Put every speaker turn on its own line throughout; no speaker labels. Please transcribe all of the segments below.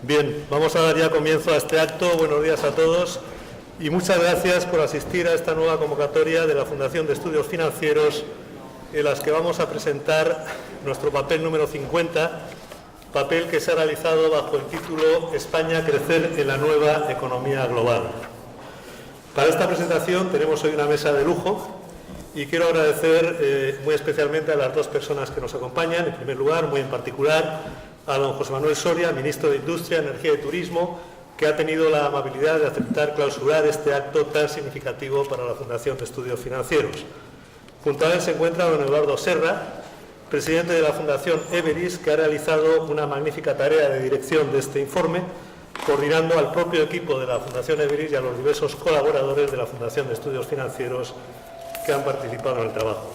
Bien, vamos a dar ya comienzo a este acto. Buenos días a todos y muchas gracias por asistir a esta nueva convocatoria de la Fundación de Estudios Financieros, en las que vamos a presentar nuestro papel número 50, papel que se ha realizado bajo el título España, crecer en la nueva economía global. Para esta presentación tenemos hoy una mesa de lujo y quiero agradecer muy especialmente a las dos personas que nos acompañan. En primer lugar, muy en particular, a don José Manuel Soria, ministro de Industria, Energía y Turismo, que ha tenido la amabilidad de aceptar clausurar este acto tan significativo para la Fundación de Estudios Financieros. Junto a él se encuentra don Eduardo Serra, presidente de la Fundación Everis, que ha realizado una magnífica tarea de dirección de este informe, coordinando al propio equipo de la Fundación Everis y a los diversos colaboradores de la Fundación de Estudios Financieros que han participado en el trabajo.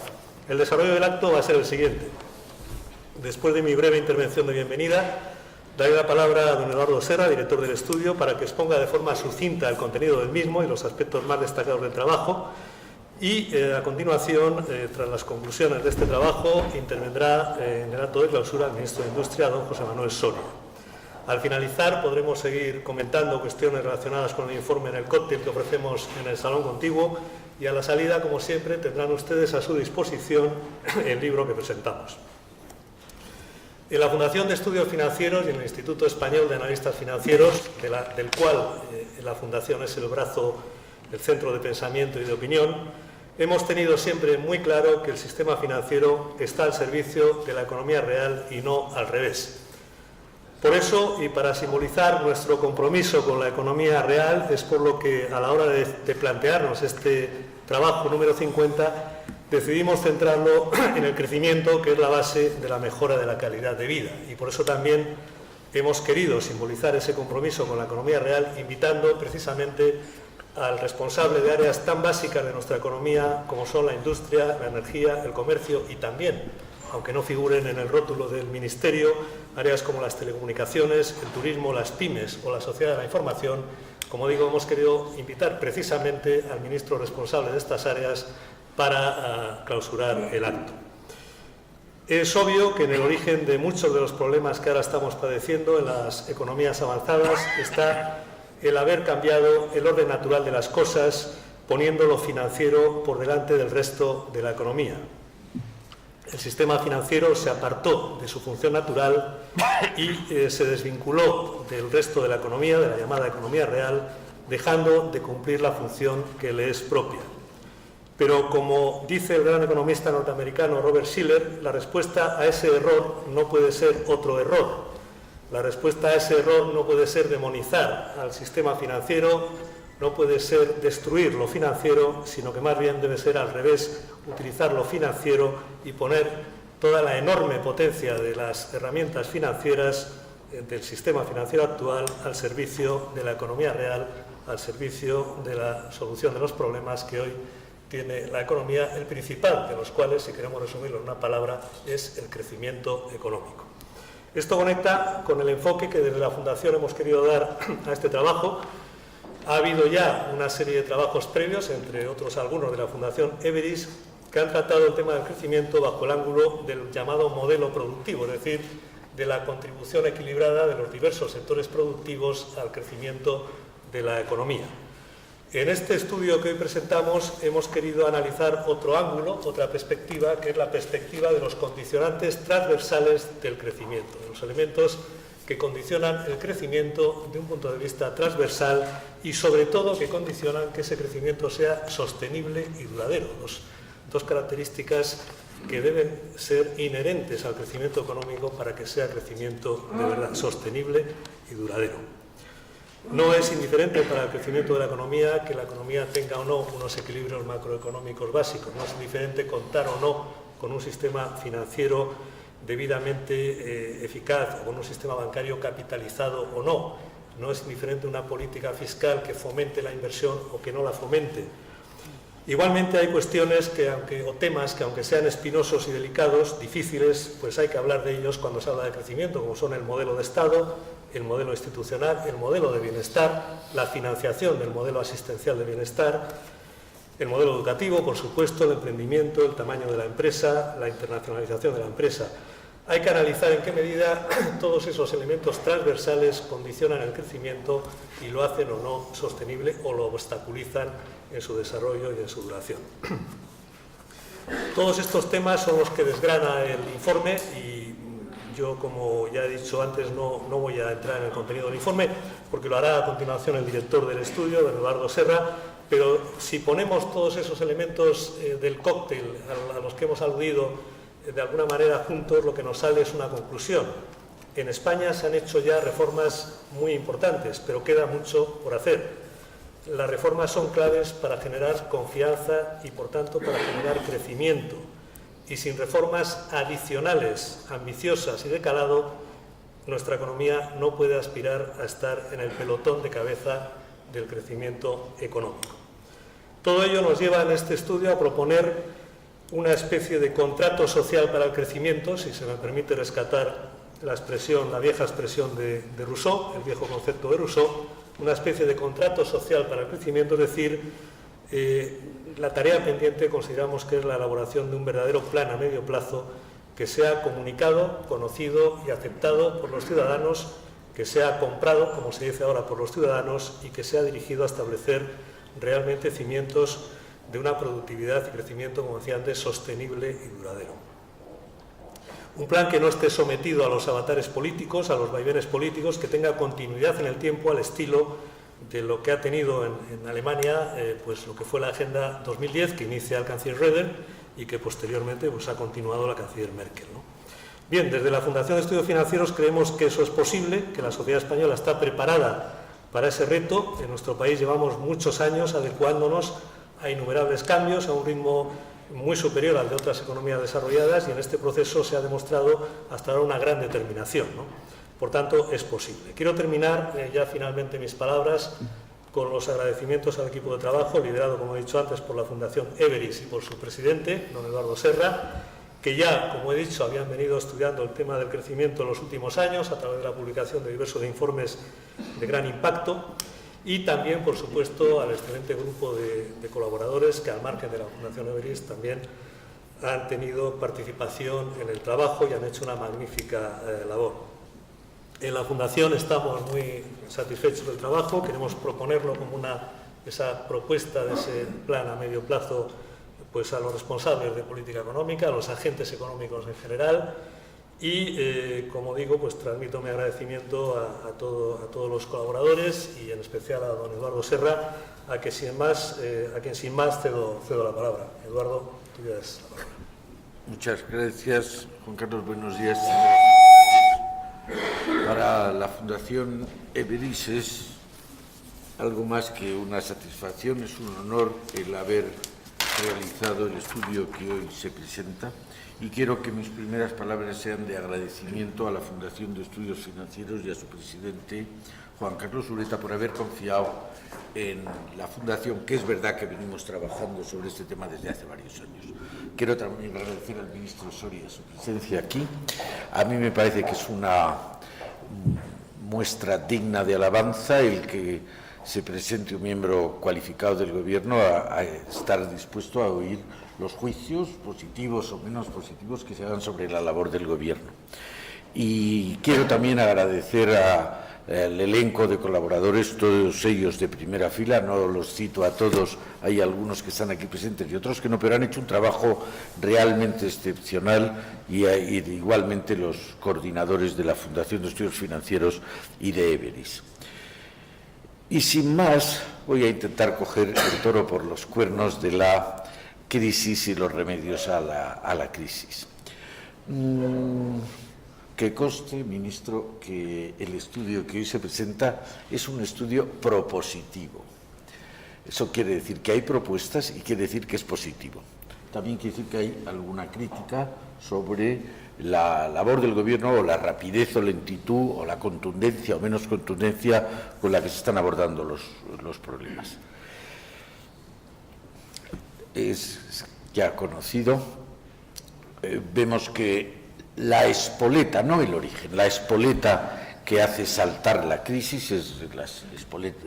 El desarrollo del acto va a ser el siguiente. Después de mi breve intervención de bienvenida, daré la palabra a don Eduardo Serra, director del estudio, para que exponga de forma sucinta el contenido del mismo y los aspectos más destacados del trabajo. Y a continuación, tras las conclusiones de este trabajo, intervendrá en el acto de clausura el ministro de Industria, don José Manuel Soria. Al finalizar podremos seguir comentando cuestiones relacionadas con el informe en el cóctel que ofrecemos en el salón contiguo y a la salida, como siempre, tendrán ustedes a su disposición el libro que presentamos. En la Fundación de Estudios Financieros y en el Instituto Español de Analistas Financieros, del cual la Fundación es el brazo, el centro de pensamiento y de opinión, hemos tenido siempre muy claro que el sistema financiero está al servicio de la economía real y no al revés. Por eso, y para simbolizar nuestro compromiso con la economía real, es por lo que a la hora de plantearnos este trabajo número 50, decidimos centrarlo en el crecimiento, que es la base de la mejora de la calidad de vida. Y por eso también hemos querido simbolizar ese compromiso con la economía real, invitando precisamente al responsable de áreas tan básicas de nuestra economía como son la industria, la energía, el comercio y también, aunque no figuren en el rótulo del Ministerio, áreas como las telecomunicaciones, el turismo, las pymes o la sociedad de la información. Como digo, hemos querido invitar precisamente al ministro responsable de estas áreas para clausurar el acto. Es obvio que en el origen de muchos de los problemas que ahora estamos padeciendo en las economías avanzadas está el haber cambiado el orden natural de las cosas, poniendo lo financiero por delante del resto de la economía. El sistema financiero se apartó de su función natural y se desvinculó del resto de la economía, de la llamada economía real, dejando de cumplir la función que le es propia. Pero, como dice el gran economista norteamericano Robert Shiller, la respuesta a ese error no puede ser otro error. La respuesta a ese error no puede ser demonizar al sistema financiero, no puede ser destruir lo financiero, sino que más bien debe ser al revés, utilizar lo financiero y poner toda la enorme potencia de las herramientas financieras del sistema financiero actual al servicio de la economía real, al servicio de la solución de los problemas que hoy tiene la economía, el principal de los cuales, si queremos resumirlo en una palabra, es el crecimiento económico. Esto conecta con el enfoque que desde la Fundación hemos querido dar a este trabajo. Ha habido ya una serie de trabajos previos, entre otros algunos de la Fundación Everis, que han tratado el tema del crecimiento bajo el ángulo del llamado modelo productivo, es decir, de la contribución equilibrada de los diversos sectores productivos al crecimiento de la economía. En este estudio que hoy presentamos hemos querido analizar otro ángulo, otra perspectiva, que es la perspectiva de los condicionantes transversales del crecimiento, de los elementos que condicionan el crecimiento de un punto de vista transversal y, sobre todo, que condicionan que ese crecimiento sea sostenible y duradero. Dos características que deben ser inherentes al crecimiento económico para que sea crecimiento de verdad sostenible y duradero. No es indiferente para el crecimiento de la economía que la economía tenga o no unos equilibrios macroeconómicos básicos. No es indiferente contar o no con un sistema financiero debidamente eficaz o con un sistema bancario capitalizado o no. No es indiferente una política fiscal que fomente la inversión o que no la fomente. Igualmente hay cuestiones o temas que, aunque sean espinosos y delicados, difíciles, pues hay que hablar de ellos cuando se habla de crecimiento, como son el modelo de Estado, el modelo institucional, el modelo de bienestar, la financiación del modelo asistencial de bienestar, El modelo educativo, por supuesto, el emprendimiento, el tamaño de la empresa, la internacionalización de la empresa. Hay que analizar en qué medida todos esos elementos transversales condicionan el crecimiento y lo hacen o no sostenible o lo obstaculizan en su desarrollo y en su duración. Todos estos temas son los que desgrana el informe y yo, como ya he dicho antes, no voy a entrar en el contenido del informe porque lo hará a continuación el director del estudio, don Eduardo Serra, pero si ponemos todos esos elementos del cóctel a los que hemos aludido de alguna manera juntos, lo que nos sale es una conclusión. En España se han hecho ya reformas muy importantes, pero queda mucho por hacer. Las reformas son claves para generar confianza y, por tanto, para generar crecimiento. Y sin reformas adicionales, ambiciosas y de calado, nuestra economía no puede aspirar a estar en el pelotón de cabeza del crecimiento económico. Todo ello nos lleva en este estudio a proponer una especie de contrato social para el crecimiento, si se me permite rescatar la vieja expresión de Rousseau, el viejo concepto de Rousseau, una especie de contrato social para el crecimiento, es decir, la tarea pendiente consideramos que es la elaboración de un verdadero plan a medio plazo que sea comunicado, conocido y aceptado por los ciudadanos, que sea comprado, como se dice ahora, por los ciudadanos y que sea dirigido a establecer realmente cimientos de una productividad y crecimiento, como decía antes, sostenible y duradero. Un plan que no esté sometido a los avatares políticos, a los vaivenes políticos, que tenga continuidad en el tiempo al estilo de lo que ha tenido en Alemania, pues lo que fue la Agenda 2010, que inicia el canciller Röder y que posteriormente pues, ha continuado la canciller Merkel, ¿no? Bien, desde la Fundación de Estudios Financieros creemos que eso es posible, que la sociedad española está preparada para ese reto. En nuestro país llevamos muchos años adecuándonos a innumerables cambios, a un ritmo muy superior al de otras economías desarrolladas, y en este proceso se ha demostrado hasta ahora una gran determinación, ¿no? Por tanto, es posible. Quiero terminar ya finalmente mis palabras con los agradecimientos al equipo de trabajo, liderado, como he dicho antes, por la Fundación Everis y por su presidente, don Eduardo Serra, que ya, como he dicho, habían venido estudiando el tema del crecimiento en los últimos años a través de la publicación de diversos informes de gran impacto. Y también, por supuesto, al excelente grupo de colaboradores que, al margen de la Fundación Everis, también han tenido participación en el trabajo y han hecho una magnífica labor. En la Fundación estamos muy satisfechos del trabajo, queremos proponerlo como esa propuesta de ese plan a medio plazo pues, a los responsables de política económica, a los agentes económicos en general. Y, como digo, pues transmito mi agradecimiento a todos los colaboradores y en especial a don Eduardo Serra, a quien sin más cedo la palabra. Eduardo, tú tienes la palabra.
Muchas gracias, Juan Carlos. Buenos días. Para la Fundación Everis es algo más que una satisfacción, es un honor el haber realizado el estudio que hoy se presenta. Y quiero que mis primeras palabras sean de agradecimiento a la Fundación de Estudios Financieros y a su presidente, Juan Carlos Ureta, por haber confiado en la Fundación, que es verdad que venimos trabajando sobre este tema desde hace varios años. Quiero también agradecer al ministro Soria su presencia aquí. A mí me parece que es una muestra digna de alabanza el que se presente un miembro cualificado del Gobierno a estar dispuesto a oír los juicios positivos o menos positivos que se hagan sobre la labor del Gobierno. Y quiero también agradecer al elenco de colaboradores, todos ellos de primera fila, no los cito a todos, hay algunos que están aquí presentes y otros que no, pero han hecho un trabajo realmente excepcional, y igualmente los coordinadores de la Fundación de Estudios Financieros y de Everis. Y sin más, voy a intentar coger el toro por los cuernos de la crisis y los remedios a la crisis. Que conste, ministro, que el estudio que hoy se presenta es un estudio propositivo. Eso quiere decir que hay propuestas y quiere decir que es positivo. También quiere decir que hay alguna crítica sobre la labor del Gobierno, o la rapidez o lentitud, o la contundencia o menos contundencia con la que se están abordando los problemas. Es ya conocido, vemos que la espoleta, no el origen, la espoleta que hace saltar la crisis es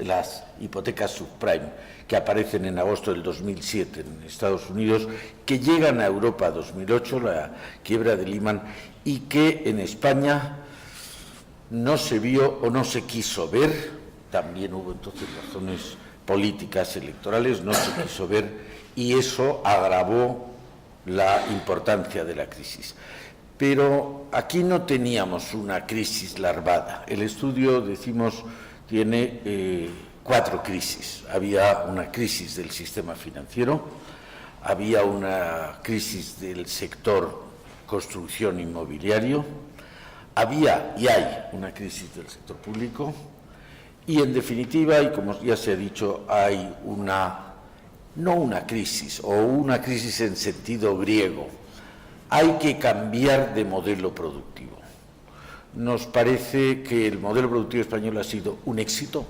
las hipotecas subprime que aparecen en agosto del 2007 en Estados Unidos, que llegan a Europa en 2008, la quiebra de Lehman, y que en España no se vio o no se quiso ver. También hubo entonces razones políticas electorales, no se quiso ver, y eso agravó la importancia de la crisis. Pero aquí no teníamos una crisis larvada. El estudio, decimos, tiene 4 crisis. Había una crisis del sistema financiero, había una crisis del sector construcción inmobiliario, había y hay una crisis del sector público y, en definitiva, y como ya se ha dicho, hay no una crisis o una crisis en sentido griego. Hay que cambiar de modelo productivo. Nos parece que el modelo productivo español ha sido un éxito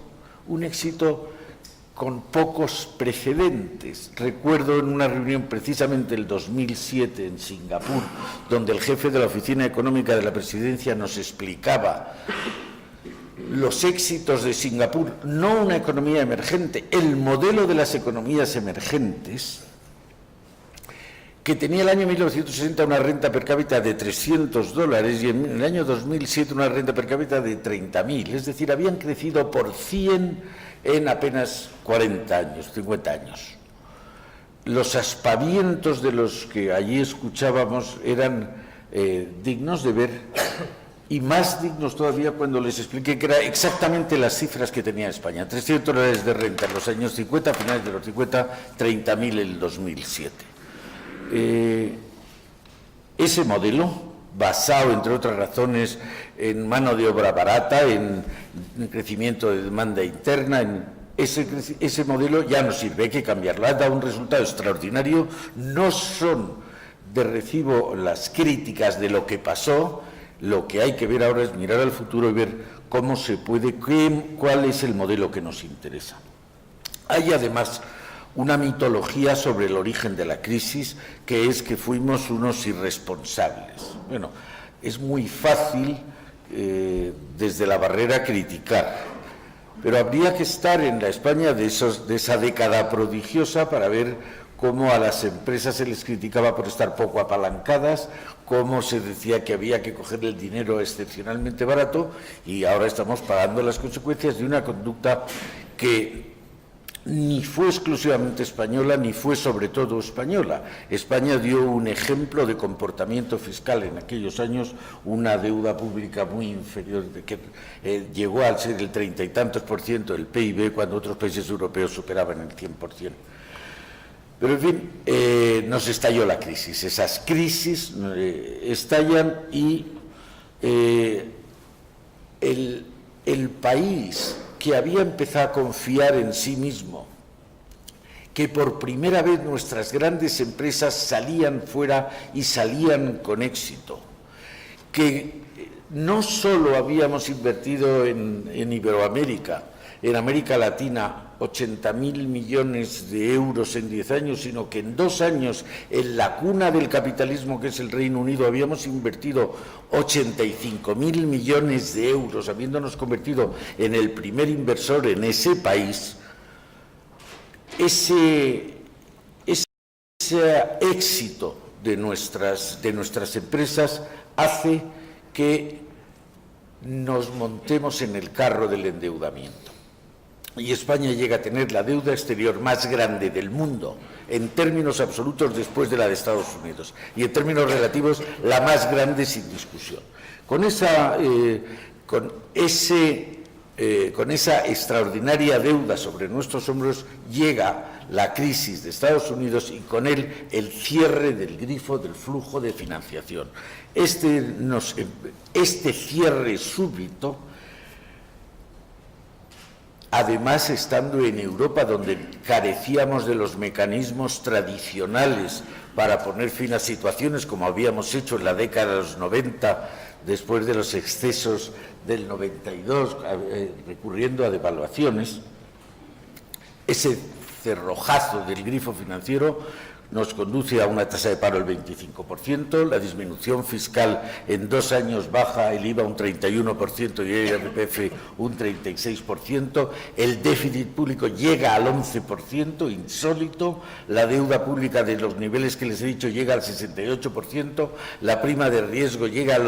con pocos precedentes. Recuerdo en una reunión precisamente el 2007 en Singapur, donde el jefe de la Oficina Económica de la Presidencia nos explicaba los éxitos de Singapur, no una economía emergente, el modelo de las economías emergentes, que tenía el año 1960 una renta per cápita de $300 y en el año 2007 una renta per cápita de 30.000, es decir, habían crecido por 100 en apenas 40 años, 50 años. Los aspavientos de los que allí escuchábamos eran dignos de ver, y más dignos todavía cuando les expliqué que eran exactamente las cifras que tenía España: $300 de renta en los años 50, a finales de los 50, 30.000 en el 2007. Ese modelo, basado, entre otras razones, en mano de obra barata, en crecimiento de demanda interna, ese modelo ya no sirve, hay que cambiarlo. Ha dado un resultado extraordinario. No son de recibo las críticas de lo que pasó. Lo que hay que ver ahora es mirar al futuro y ver cómo se puede, cuál es el modelo que nos interesa. Hay además una mitología sobre el origen de la crisis, que es que fuimos unos irresponsables. Bueno, es muy fácil desde la barrera criticar, pero habría que estar en la España de esa década prodigiosa para ver cómo a las empresas se les criticaba por estar poco apalancadas, cómo se decía que había que coger el dinero excepcionalmente barato, y ahora estamos pagando las consecuencias de una conducta que ni fue exclusivamente española, ni fue sobre todo española. España dio un ejemplo de comportamiento fiscal en aquellos años, una deuda pública muy inferior, que llegó a ser el 30 y tantos % del PIB, cuando otros países europeos superaban el 100%. Pero, en fin, nos estalló la crisis. Esas crisis estallan y el país que había empezado a confiar en sí mismo, que por primera vez nuestras grandes empresas salían fuera y salían con éxito, que no solo habíamos invertido en Iberoamérica, en América Latina, 80.000 millones de euros en 10 años, sino que en 2 años, en la cuna del capitalismo, que es el Reino Unido, habíamos invertido 85.000 millones de euros, habiéndonos convertido en el primer inversor en ese país. Ese éxito de nuestras empresas hace que nos montemos en el carro del endeudamiento. Y España llega a tener la deuda exterior más grande del mundo, en términos absolutos, después de la de Estados Unidos, y en términos relativos la más grande sin discusión. Con esa extraordinaria deuda sobre nuestros hombros llega la crisis de Estados Unidos, y con él el cierre del grifo del flujo de financiación. Este cierre súbito, además estando en Europa, donde carecíamos de los mecanismos tradicionales para poner fin a situaciones como habíamos hecho en la década de los 90, después de los excesos del 92, recurriendo a devaluaciones, ese cerrojazo del grifo financiero nos conduce a una tasa de paro del 25%, la disminución fiscal en 2 años baja el IVA un 31% y el IRPF un 36%, el déficit público llega al 11%, insólito, la deuda pública de los niveles que les he dicho llega al 68%, la prima de riesgo llega a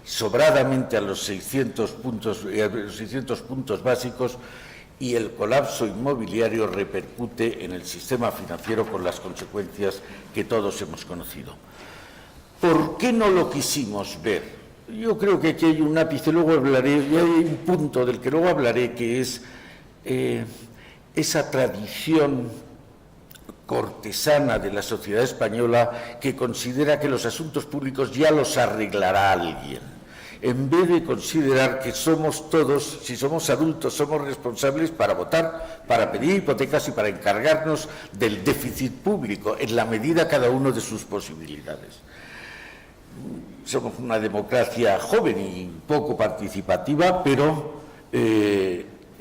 sobradamente a los 600 puntos básicos, y el colapso inmobiliario repercute en el sistema financiero con las consecuencias que todos hemos conocido. ¿Por qué no lo quisimos ver? Yo creo que aquí hay un ápice, luego hablaré, y hay un punto del que luego hablaré, que es esa tradición cortesana de la sociedad española que considera que los asuntos públicos ya los arreglará alguien, en vez de considerar que somos todos, si somos adultos, somos responsables para votar, para pedir hipotecas y para encargarnos del déficit público, en la medida cada uno de sus posibilidades. Somos una democracia joven y poco participativa, pero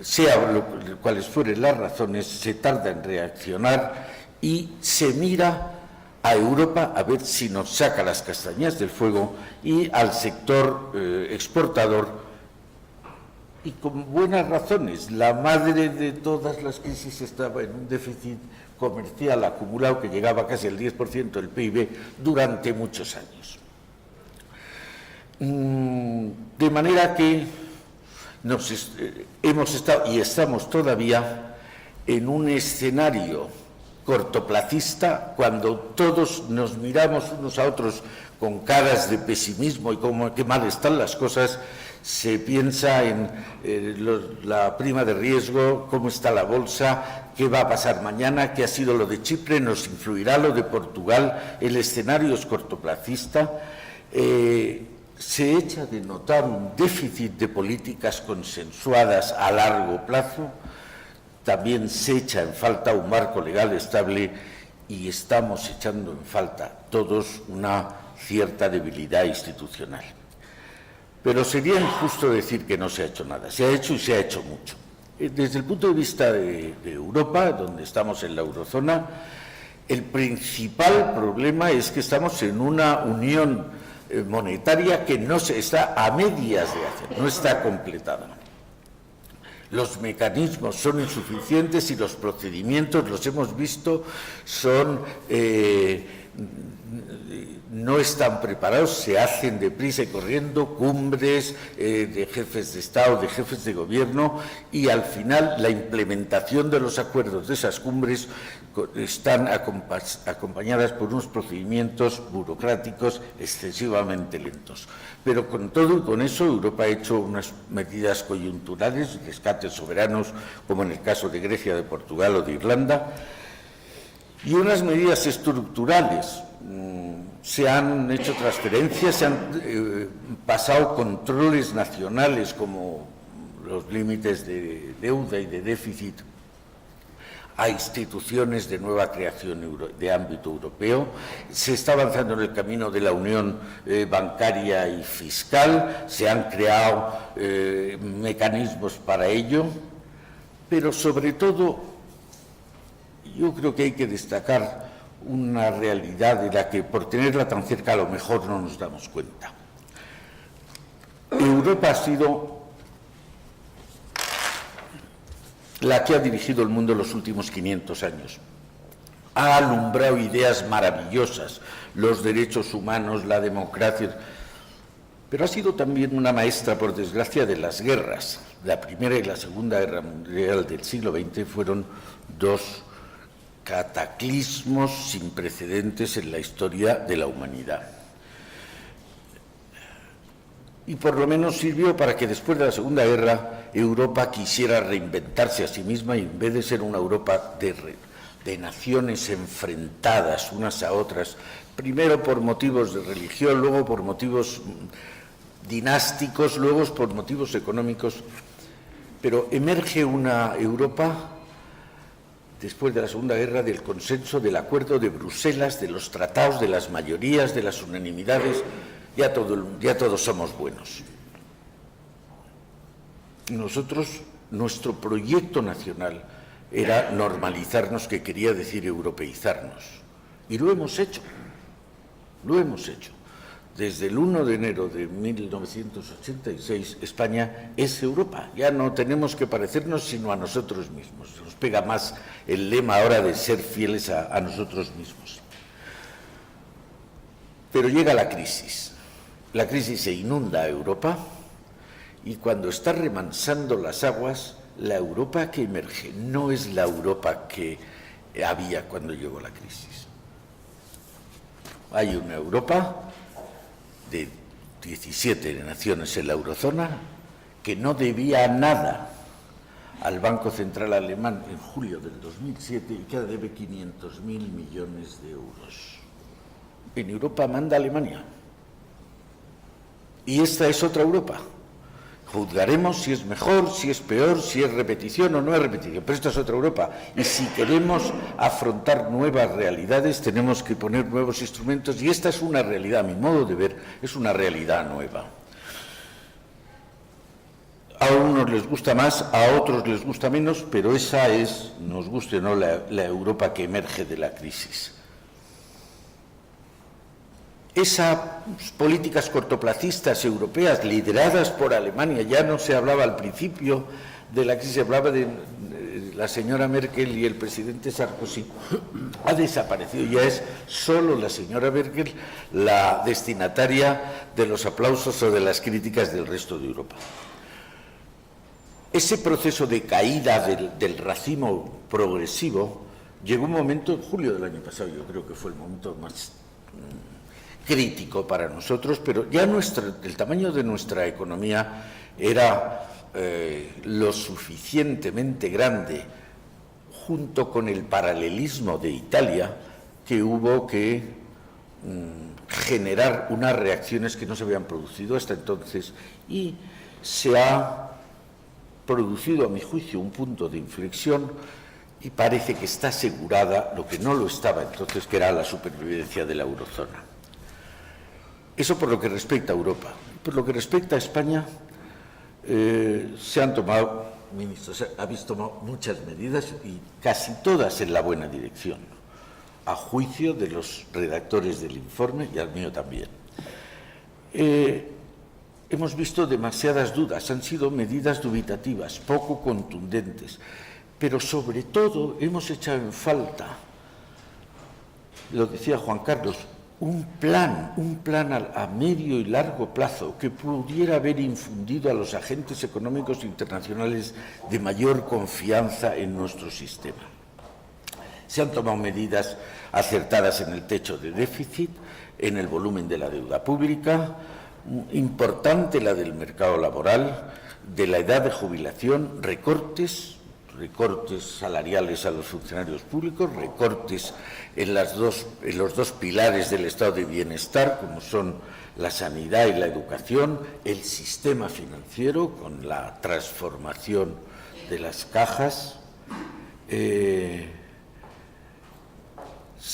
sea cuales fueren las razones, se tarda en reaccionar y se mira a Europa a ver si nos saca las castañas del fuego y al sector exportador, y con buenas razones. La madre de todas las crisis estaba en un déficit comercial acumulado que llegaba casi al 10% del PIB durante muchos años. De manera que hemos estado y estamos todavía en un escenario cortoplacista, cuando todos nos miramos unos a otros con caras de pesimismo y como qué mal están las cosas, se piensa en la prima de riesgo, cómo está la bolsa, qué va a pasar mañana, qué ha sido lo de Chipre, nos influirá lo de Portugal. El escenario es cortoplacista. Se echa de notar un déficit de políticas consensuadas a largo plazo. También se echa en falta un marco legal estable y estamos echando en falta todos una cierta debilidad institucional. Pero sería injusto decir que no se ha hecho nada. Se ha hecho y se ha hecho mucho. Desde el punto de vista de Europa, donde estamos en la eurozona, el principal problema es que estamos en una unión monetaria que no se está a medias de hacer, no está completada. Los mecanismos son insuficientes y los procedimientos, los hemos visto, no están preparados, se hacen deprisa y corriendo, cumbres de jefes de Estado, de jefes de gobierno, y al final la implementación de los acuerdos de esas cumbres están acompañadas por unos procedimientos burocráticos excesivamente lentos. Pero con todo y con eso, Europa ha hecho unas medidas coyunturales, rescates soberanos, como en el caso de Grecia, de Portugal o de Irlanda, y unas medidas estructurales. Se han hecho transferencias, se han pasado controles nacionales como los límites de deuda y de déficit a instituciones de nueva creación de ámbito europeo. Se está avanzando en el camino de la unión bancaria y fiscal, se han creado mecanismos para ello, pero sobre todo yo creo que hay que destacar una realidad de la que, por tenerla tan cerca, a lo mejor no nos damos cuenta. Europa ha sido la que ha dirigido el mundo en los últimos 500 años. Ha alumbrado ideas maravillosas, los derechos humanos, la democracia, pero ha sido también una maestra, por desgracia, de las guerras. La Primera y la Segunda Guerra Mundial del siglo XX fueron dos cataclismos sin precedentes en la historia de la humanidad. Y por lo menos sirvió para que después de la Segunda Guerra Europa quisiera reinventarse a sí misma, y en vez de ser una Europa de naciones enfrentadas unas a otras, primero por motivos de religión, luego por motivos dinásticos, luego por motivos económicos, pero emerge una Europa después de la Segunda Guerra del consenso, del acuerdo de Bruselas, de los tratados, de las mayorías, de las unanimidades. Ya todos somos buenos. Y nosotros, nuestro proyecto nacional era normalizarnos, que quería decir europeizarnos. Y lo hemos hecho, lo hemos hecho. Desde el 1 de enero de 1986, España es Europa. Ya no tenemos que parecernos sino a nosotros mismos. Nos pega más el lema ahora de ser fieles a nosotros mismos. Pero llega la crisis. La crisis se inunda a Europa y cuando está remansando las aguas, la Europa que emerge no es la Europa que había cuando llegó la crisis. Hay una Europa de 17 naciones en la eurozona que no debía nada al Banco Central Alemán en julio del 2007 y que ahora debe 500.000 millones de euros. En Europa manda Alemania. Y esta es otra Europa. Juzgaremos si es mejor, si es peor, si es repetición o no es repetición, pero esta es otra Europa. Y si queremos afrontar nuevas realidades, tenemos que poner nuevos instrumentos, y esta es una realidad, a mi modo de ver, es una realidad nueva. A unos les gusta más, a otros les gusta menos, pero esa es, nos guste o no, la Europa que emerge de la crisis. Esas políticas cortoplacistas europeas lideradas por Alemania, ya no se hablaba al principio de la crisis, se hablaba de la señora Merkel y el presidente Sarkozy, ha desaparecido. Ya es solo la señora Merkel la destinataria de los aplausos o de las críticas del resto de Europa. Ese proceso de caída del racimo progresivo llegó un momento, en julio del año pasado, yo creo que fue el momento más crítico para nosotros, pero ya el tamaño de nuestra economía era lo suficientemente grande, junto con el paralelismo de Italia, que hubo que generar unas reacciones que no se habían producido hasta entonces, y se ha producido, a mi juicio, un punto de inflexión, y parece que está asegurada lo que no lo estaba entonces, que era la supervivencia de la eurozona. Eso por lo que respecta a Europa. Por lo que respecta a España, se han tomado, ministros, habéis tomado muchas medidas y casi todas en la buena dirección, a juicio de los redactores del informe y al mío también. Hemos visto demasiadas dudas, han sido medidas dubitativas, poco contundentes, pero sobre todo hemos echado en falta, lo decía Juan Carlos, un plan a medio y largo plazo que pudiera haber infundido a los agentes económicos internacionales de mayor confianza en nuestro sistema. Se han tomado medidas acertadas en el techo de déficit, en el volumen de la deuda pública, importante la del mercado laboral, de la edad de jubilación, recortes salariales a los funcionarios públicos, recortes en los dos pilares del estado de bienestar, como son la sanidad y la educación, el sistema financiero, con la transformación de las cajas. Se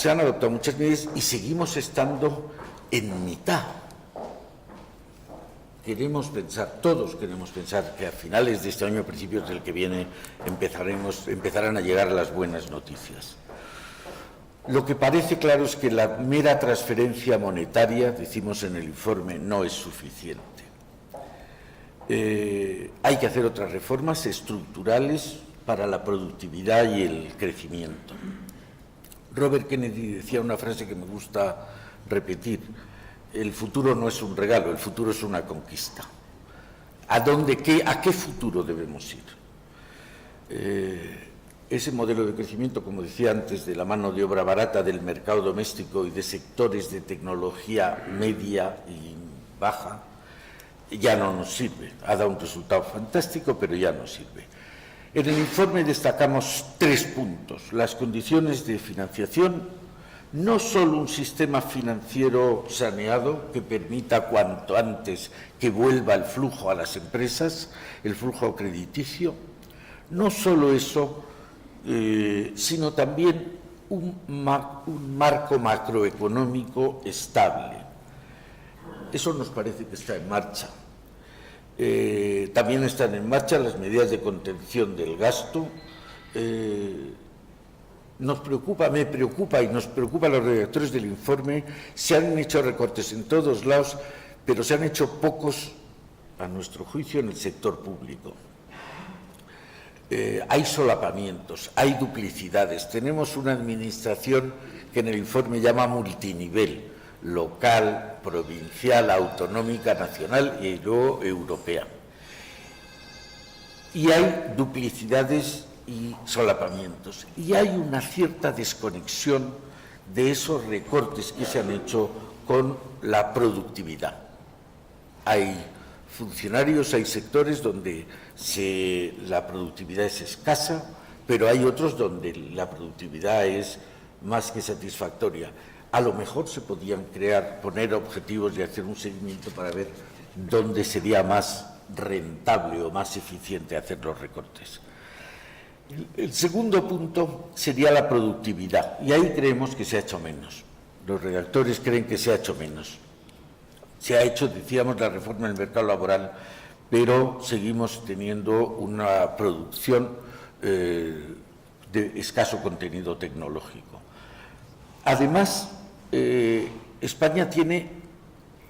han adoptado muchas medidas y seguimos estando en mitad. Todos queremos pensar que a finales de este año, a principios del que viene, empezarán a llegar las buenas noticias. Lo que parece claro es que la mera transferencia monetaria, decimos en el informe, no es suficiente. Hay que hacer otras reformas estructurales para la productividad y el crecimiento. Robert Kennedy decía una frase que me gusta repetir: el futuro no es un regalo, el futuro es una conquista. ¿A qué futuro debemos ir? Ese modelo de crecimiento, como decía antes, de la mano de obra barata del mercado doméstico y de sectores de tecnología media y baja, ya no nos sirve. Ha dado un resultado fantástico, pero ya no sirve. En el informe destacamos 3 puntos: las condiciones de financiación, no solo un sistema financiero saneado que permita cuanto antes que vuelva el flujo a las empresas, el flujo crediticio, no solo eso, sino también un marco macroeconómico estable. Eso nos parece que está en marcha. También están en marcha las medidas de contención del gasto, nos preocupa, me preocupa y nos preocupa a los redactores del informe. Se han hecho recortes en todos lados, pero se han hecho pocos, a nuestro juicio, en el sector público. Hay solapamientos, hay duplicidades. Tenemos una administración que en el informe llama multinivel: local, provincial, autonómica, nacional y luego europea. Y hay duplicidades y solapamientos. Y hay una cierta desconexión de esos recortes que se han hecho con la productividad. Hay funcionarios, hay sectores donde la productividad es escasa, pero hay otros donde la productividad es más que satisfactoria. A lo mejor se podían poner objetivos y hacer un seguimiento para ver dónde sería más rentable o más eficiente hacer los recortes. El segundo punto sería la productividad, y ahí creemos que se ha hecho menos. Los redactores creen que se ha hecho menos. Se ha hecho, decíamos, la reforma del mercado laboral, pero seguimos teniendo una producción de escaso contenido tecnológico. Además, España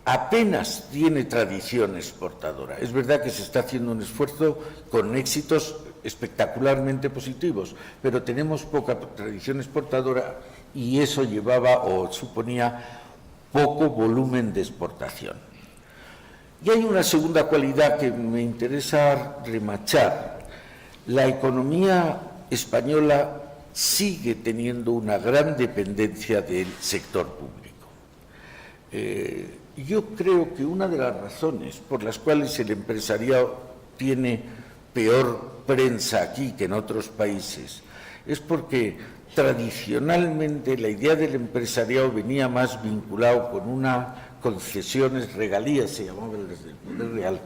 apenas tiene tradición exportadora. Es verdad que se está haciendo un esfuerzo con éxitos espectacularmente positivos, pero tenemos poca tradición exportadora y eso llevaba o suponía poco volumen de exportación. Y hay una segunda cualidad que me interesa remachar. La economía española sigue teniendo una gran dependencia del sector público. Yo creo que una de las razones por las cuales el empresariado tiene peor prensa aquí que en otros países es porque tradicionalmente la idea del empresariado venía más vinculado con una concesiones, regalías, se llamaba desde el Poder Real,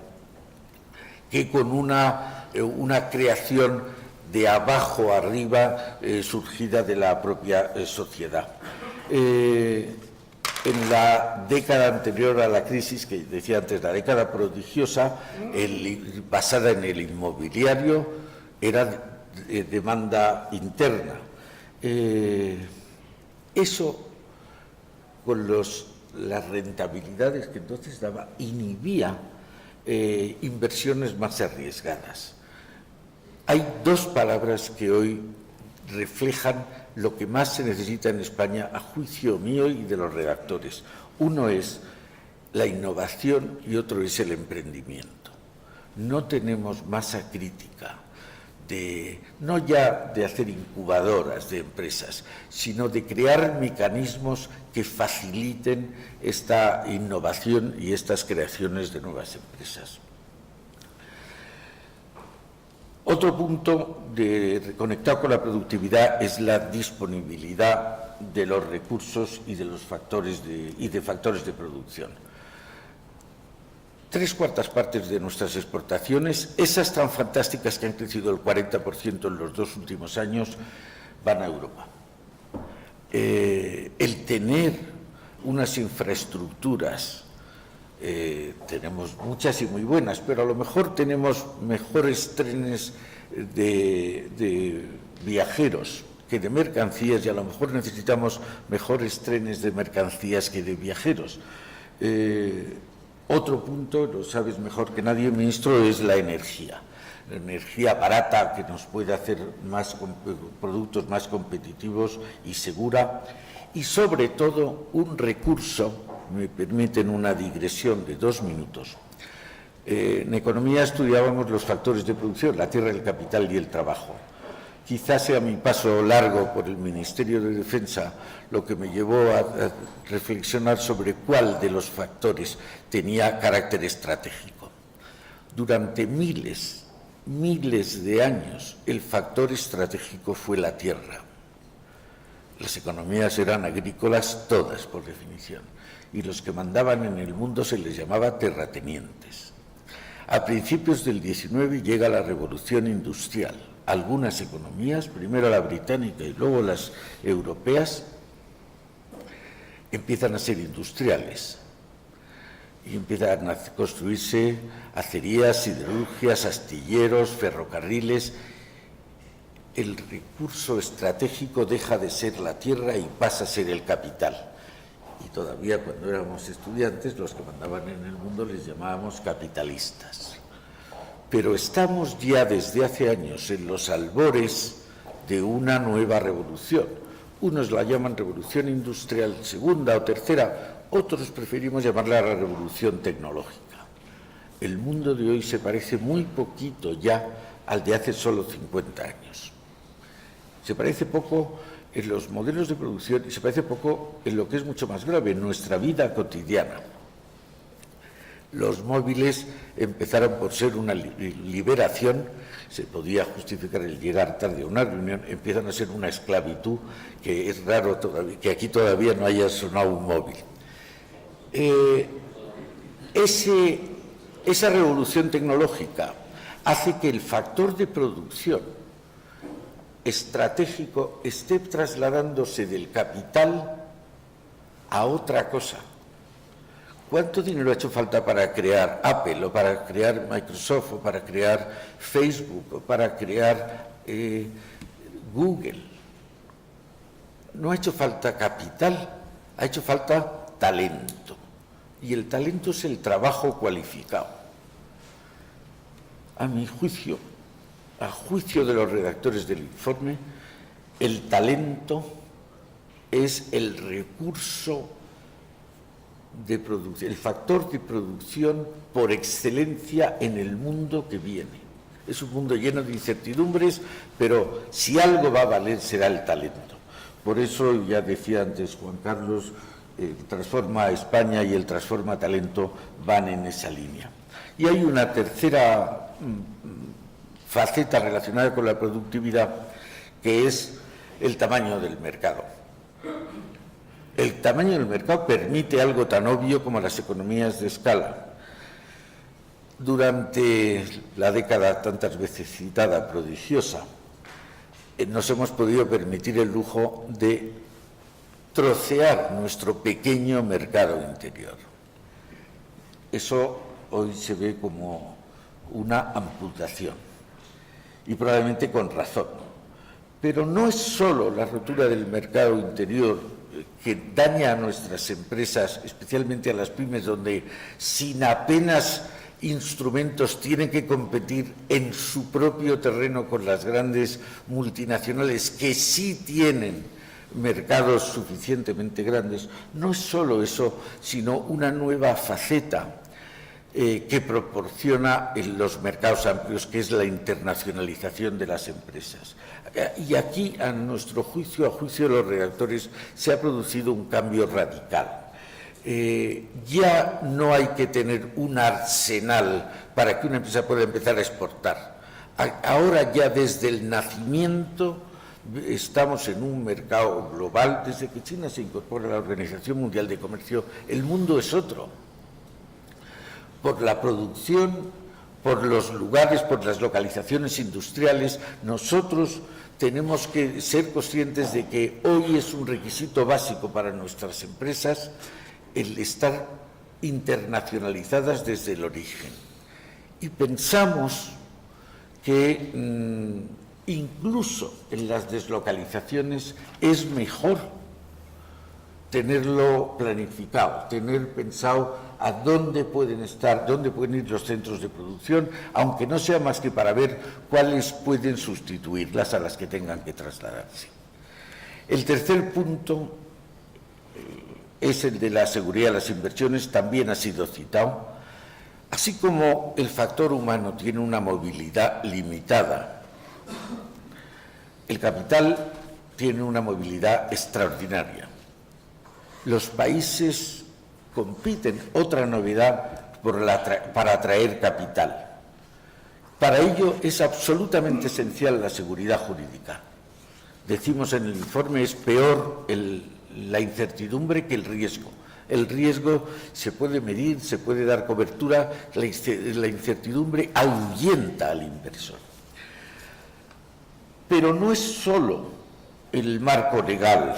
que con una creación de abajo arriba surgida de la propia sociedad. En la década anterior a la crisis, que decía antes, la década prodigiosa, basada en el inmobiliario, era demanda interna. Eso, con las rentabilidades que entonces daba, inhibía inversiones más arriesgadas. Hay dos palabras que hoy reflejan lo que más se necesita en España, a juicio mío y de los redactores. Uno es la innovación y otro es el emprendimiento. No tenemos masa crítica, no ya de hacer incubadoras de empresas, sino de crear mecanismos que faciliten esta innovación y estas creaciones de nuevas empresas. Otro punto conectado con la productividad es la disponibilidad de los recursos y de los factores de producción. 3/4 partes de nuestras exportaciones, esas tan fantásticas que han crecido el 40% en los 2 últimos años, van a Europa. El tener unas infraestructuras, tenemos muchas y muy buenas, pero a lo mejor tenemos mejores trenes de viajeros que de mercancías y a lo mejor necesitamos mejores trenes de mercancías que de viajeros. Otro punto, lo sabes mejor que nadie, ministro, es la energía. La energía barata que nos puede hacer productos más competitivos y segura. Y sobre todo un recurso, me permiten una digresión de 2 minutos. En economía estudiábamos los factores de producción, la tierra, el capital y el trabajo. Quizás sea mi paso largo por el Ministerio de Defensa lo que me llevó a reflexionar sobre cuál de los factores tenía carácter estratégico. Durante miles de años el factor estratégico fue la tierra. Las economías eran agrícolas todas, por definición, y los que mandaban en el mundo se les llamaba terratenientes. A principios del XIX llega la revolución industrial. Algunas economías, primero la británica y luego las europeas, empiezan a ser industriales y empiezan a construirse acerías, siderurgias, astilleros, ferrocarriles, el recurso estratégico deja de ser la tierra y pasa a ser el capital. Y todavía cuando éramos estudiantes, los que mandaban en el mundo les llamábamos capitalistas. Pero estamos ya desde hace años en los albores de una nueva revolución. Unos la llaman revolución industrial segunda o tercera, otros preferimos llamarla la revolución tecnológica. El mundo de hoy se parece muy poquito ya al de hace solo 50 años. Se parece poco en los modelos de producción y se parece poco en lo que es mucho más grave, en nuestra vida cotidiana. Los móviles empezaron por ser una liberación, se podía justificar el llegar tarde a una reunión, empiezan a ser una esclavitud, que es raro todavía, que aquí todavía no haya sonado un móvil. Esa revolución tecnológica hace que el factor de producción estratégico esté trasladándose del capital a otra cosa. ¿Cuánto dinero ha hecho falta para crear Apple o para crear Microsoft o para crear Facebook o para crear Google? No ha hecho falta capital, ha hecho falta talento. Y el talento es el trabajo cualificado. A mi juicio, a juicio de los redactores del informe, el talento es el recurso de producción, el factor de producción por excelencia en el mundo que viene. Es un mundo lleno de incertidumbres, pero si algo va a valer será el talento. Por eso, ya decía antes Juan Carlos, el Transforma España y el Transforma Talento van en esa línea. Y hay una tercera faceta relacionada con la productividad, que es el tamaño del mercado. El tamaño del mercado permite algo tan obvio como las economías de escala. Durante la década tantas veces citada, prodigiosa, nos hemos podido permitir el lujo de trocear nuestro pequeño mercado interior. Eso hoy se ve como una amputación, y probablemente con razón. Pero no es solo la rotura del mercado interior que daña a nuestras empresas, especialmente a las pymes, donde sin apenas instrumentos tienen que competir en su propio terreno con las grandes multinacionales que sí tienen mercados suficientemente grandes. No es solo eso, sino una nueva faceta que proporciona en los mercados amplios, que es la internacionalización de las empresas. Y aquí, a nuestro juicio, a juicio de los redactores, se ha producido un cambio radical. Ya no hay que tener un arsenal para que una empresa pueda empezar a exportar. Ahora ya desde el nacimiento estamos en un mercado global. Desde que China se incorpora a la Organización Mundial de Comercio, el mundo es otro. Por la producción, por los lugares, por las localizaciones industriales, nosotros tenemos que ser conscientes de que hoy es un requisito básico para nuestras empresas el estar internacionalizadas desde el origen. Y pensamos que incluso en las deslocalizaciones es mejor tenerlo planificado, tener pensado a dónde pueden estar, dónde pueden ir los centros de producción, aunque no sea más que para ver cuáles pueden sustituirlas a las que tengan que trasladarse. El tercer punto es el de la seguridad de las inversiones, también ha sido citado. Así como el factor humano tiene una movilidad limitada, el capital tiene una movilidad extraordinaria. Los países compiten, otra novedad, para atraer capital. Para ello es absolutamente esencial la seguridad jurídica. Decimos en el informe, es peor la incertidumbre que el riesgo. El riesgo se puede medir, se puede dar cobertura, la incertidumbre ahuyenta al inversor. Pero no es solo el marco legal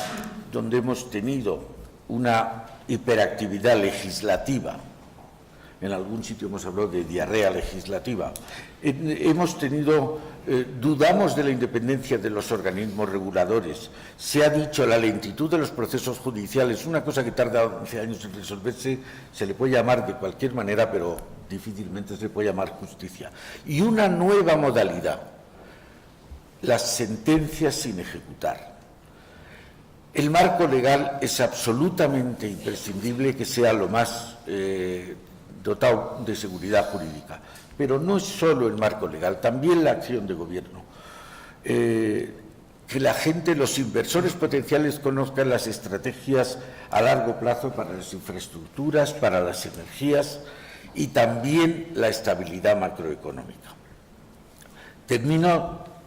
donde hemos tenido una hiperactividad legislativa en algún sitio hemos hablado de diarrea legislativa. Dudamos de la independencia de los organismos reguladores. Se ha dicho la lentitud de los procesos judiciales, una cosa que tarda 11 años en resolverse, se le puede llamar de cualquier manera, pero difícilmente se le puede llamar justicia. Y una nueva modalidad, las sentencias sin ejecutar. El marco legal es absolutamente imprescindible que sea lo más dotado de seguridad jurídica, pero no es solo el marco legal, también la acción de gobierno. Que la gente, los inversores potenciales, conozcan las estrategias a largo plazo para las infraestructuras, para las energías y también la estabilidad macroeconómica.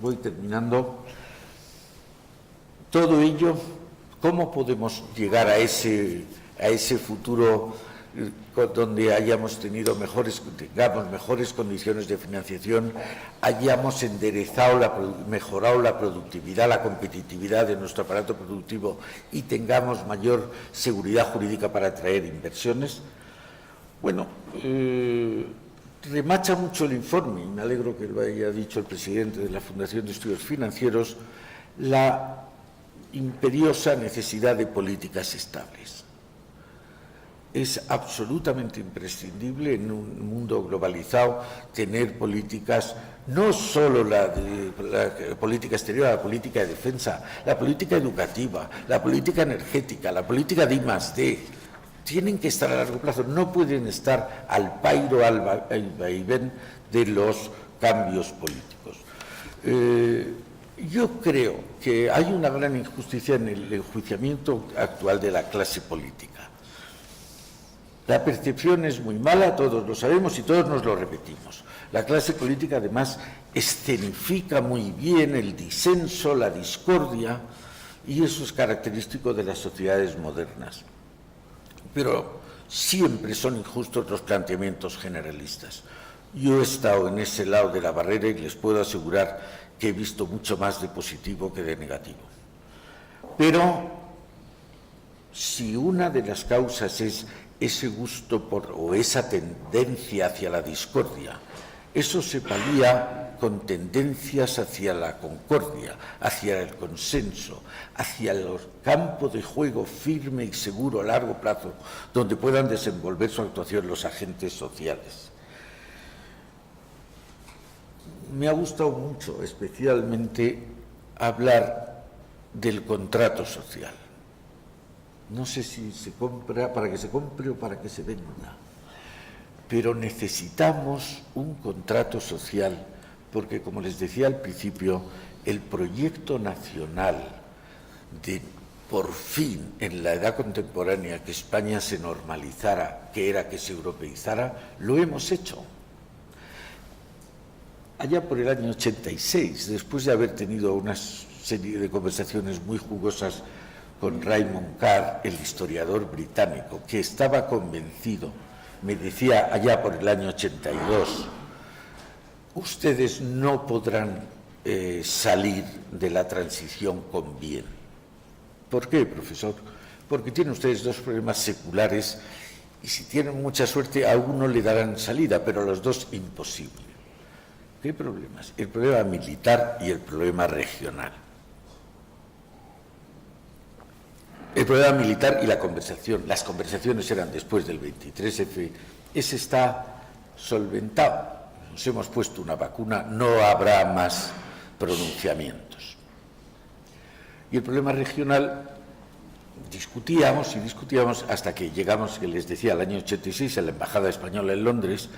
Voy terminando. Todo ello, ¿cómo podemos llegar a ese futuro donde tengamos mejores condiciones de financiación, hayamos mejorado la productividad, la competitividad de nuestro aparato productivo y tengamos mayor seguridad jurídica para atraer inversiones? Bueno, remacha mucho el informe, y me alegro que lo haya dicho el presidente de la Fundación de Estudios Financieros, la imperiosa necesidad de políticas estables. Es absolutamente imprescindible en un mundo globalizado tener políticas, no solo la política exterior, la política de defensa, la política educativa, la política energética, la política de I+D, tienen que estar a largo plazo, no pueden estar al pairo, al vaivén de los cambios políticos. Yo creo que hay una gran injusticia en el enjuiciamiento actual de la clase política. La percepción es muy mala, todos lo sabemos y todos nos lo repetimos. La clase política, además, escenifica muy bien el disenso, la discordia, y eso es característico de las sociedades modernas. Pero siempre son injustos los planteamientos generalistas. Yo he estado en ese lado de la barrera y les puedo asegurar que he visto mucho más de positivo que de negativo. Pero si una de las causas es ese gusto o esa tendencia hacia la discordia, eso se palía con tendencias hacia la concordia, hacia el consenso, hacia el campo de juego firme y seguro a largo plazo, donde puedan desenvolver su actuación los agentes sociales. Me ha gustado mucho, especialmente, hablar del contrato social. No sé si se compra para que se compre o para que se venda, pero necesitamos un contrato social porque, como les decía al principio, el proyecto nacional de, por fin, en la edad contemporánea, que España se normalizara, que era que se europeizara, lo hemos hecho. Allá por el año 86, después de haber tenido una serie de conversaciones muy jugosas con Raymond Carr, el historiador británico, que estaba convencido, me decía allá por el año 82, ustedes no podrán salir de la transición con bien. ¿Por qué, profesor? Porque tienen ustedes dos problemas seculares y si tienen mucha suerte a uno le darán salida, pero a los dos imposible. ¿Qué problemas? El problema militar y el problema regional. El problema militar y la conversación, las conversaciones eran después del 23F, ese está solventado. Nos hemos puesto una vacuna, no habrá más pronunciamientos. Y el problema regional, discutíamos y discutíamos hasta que llegamos, que les decía, al año 86 a la Embajada Española en Londres,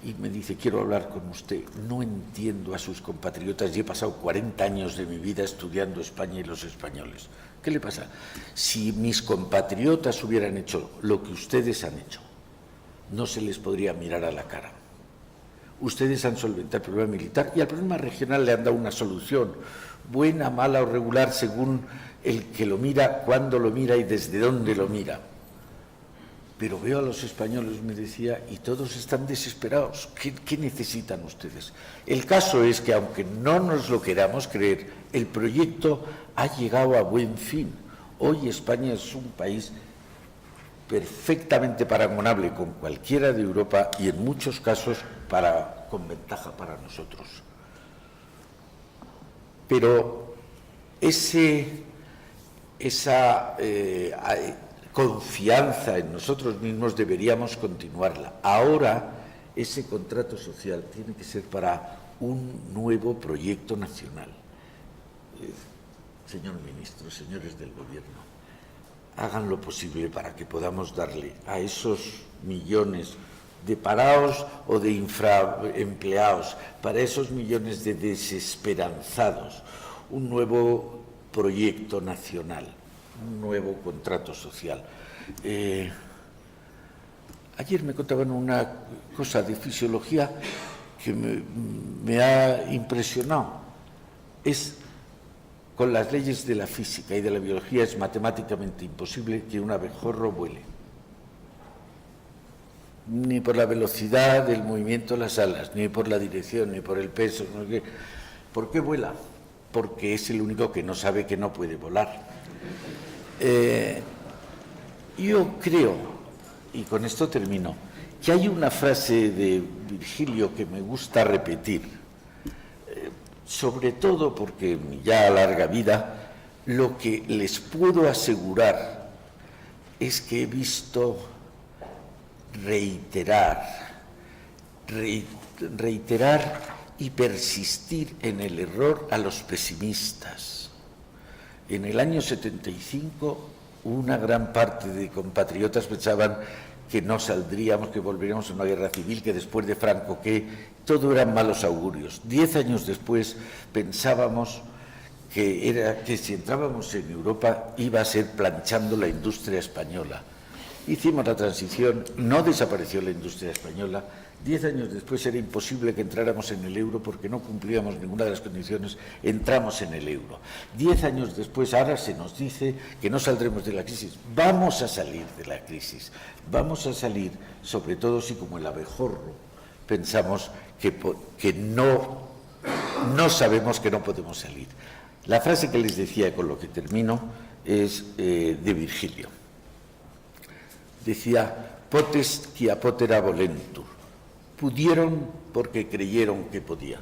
y me dice, quiero hablar con usted, no entiendo a sus compatriotas y he pasado 40 años de mi vida estudiando España y los españoles. ¿Qué le pasa? Si mis compatriotas hubieran hecho lo que ustedes han hecho, no se les podría mirar a la cara. Ustedes han solventado el problema militar y al problema regional le han dado una solución, buena, mala o regular, según el que lo mira, cuándo lo mira y desde dónde lo mira. Pero veo a los españoles, me decía, y todos están desesperados. ¿Qué necesitan ustedes? El caso es que, aunque no nos lo queramos creer, el proyecto ha llegado a buen fin. Hoy España es un país perfectamente paragonable con cualquiera de Europa y en muchos casos con ventaja para nosotros. Pero esa confianza en nosotros mismos deberíamos continuarla. Ahora ese contrato social tiene que ser para un nuevo proyecto nacional. Señor ministro, señores del Gobierno, hagan lo posible para que podamos darle a esos millones de parados o de infraempleados, para esos millones de desesperanzados, un nuevo proyecto nacional, un nuevo contrato social. Ayer me contaban una cosa de fisiología que me ha impresionado. Con las leyes de la física y de la biología es matemáticamente imposible que un abejorro vuele. Ni por la velocidad del movimiento de las alas, ni por la dirección, ni por el peso. ¿Por qué vuela? Porque es el único que no sabe que no puede volar. Yo creo, y con esto termino, que hay una frase de Virgilio que me gusta repetir, sobre todo porque ya a larga vida, lo que les puedo asegurar es que he visto reiterar y persistir en el error a los pesimistas. En el año 75, una gran parte de compatriotas pensaban que no saldríamos, que volveríamos a una guerra civil, que después de Franco, que todo eran malos augurios. 10 años después pensábamos que si entrábamos en Europa iba a ser planchando la industria española. Hicimos la transición, no desapareció la industria española. 10 años después era imposible que entráramos en el euro porque no cumplíamos ninguna de las condiciones, entramos en el euro. 10 años después, ahora se nos dice que no saldremos de la crisis. Vamos a salir de la crisis, vamos a salir, sobre todo si como el abejorro pensamos que no sabemos que no podemos salir. La frase que les decía, con lo que termino, es de Virgilio. Decía, potest quia potera volentur. Pudieron porque creyeron que podían.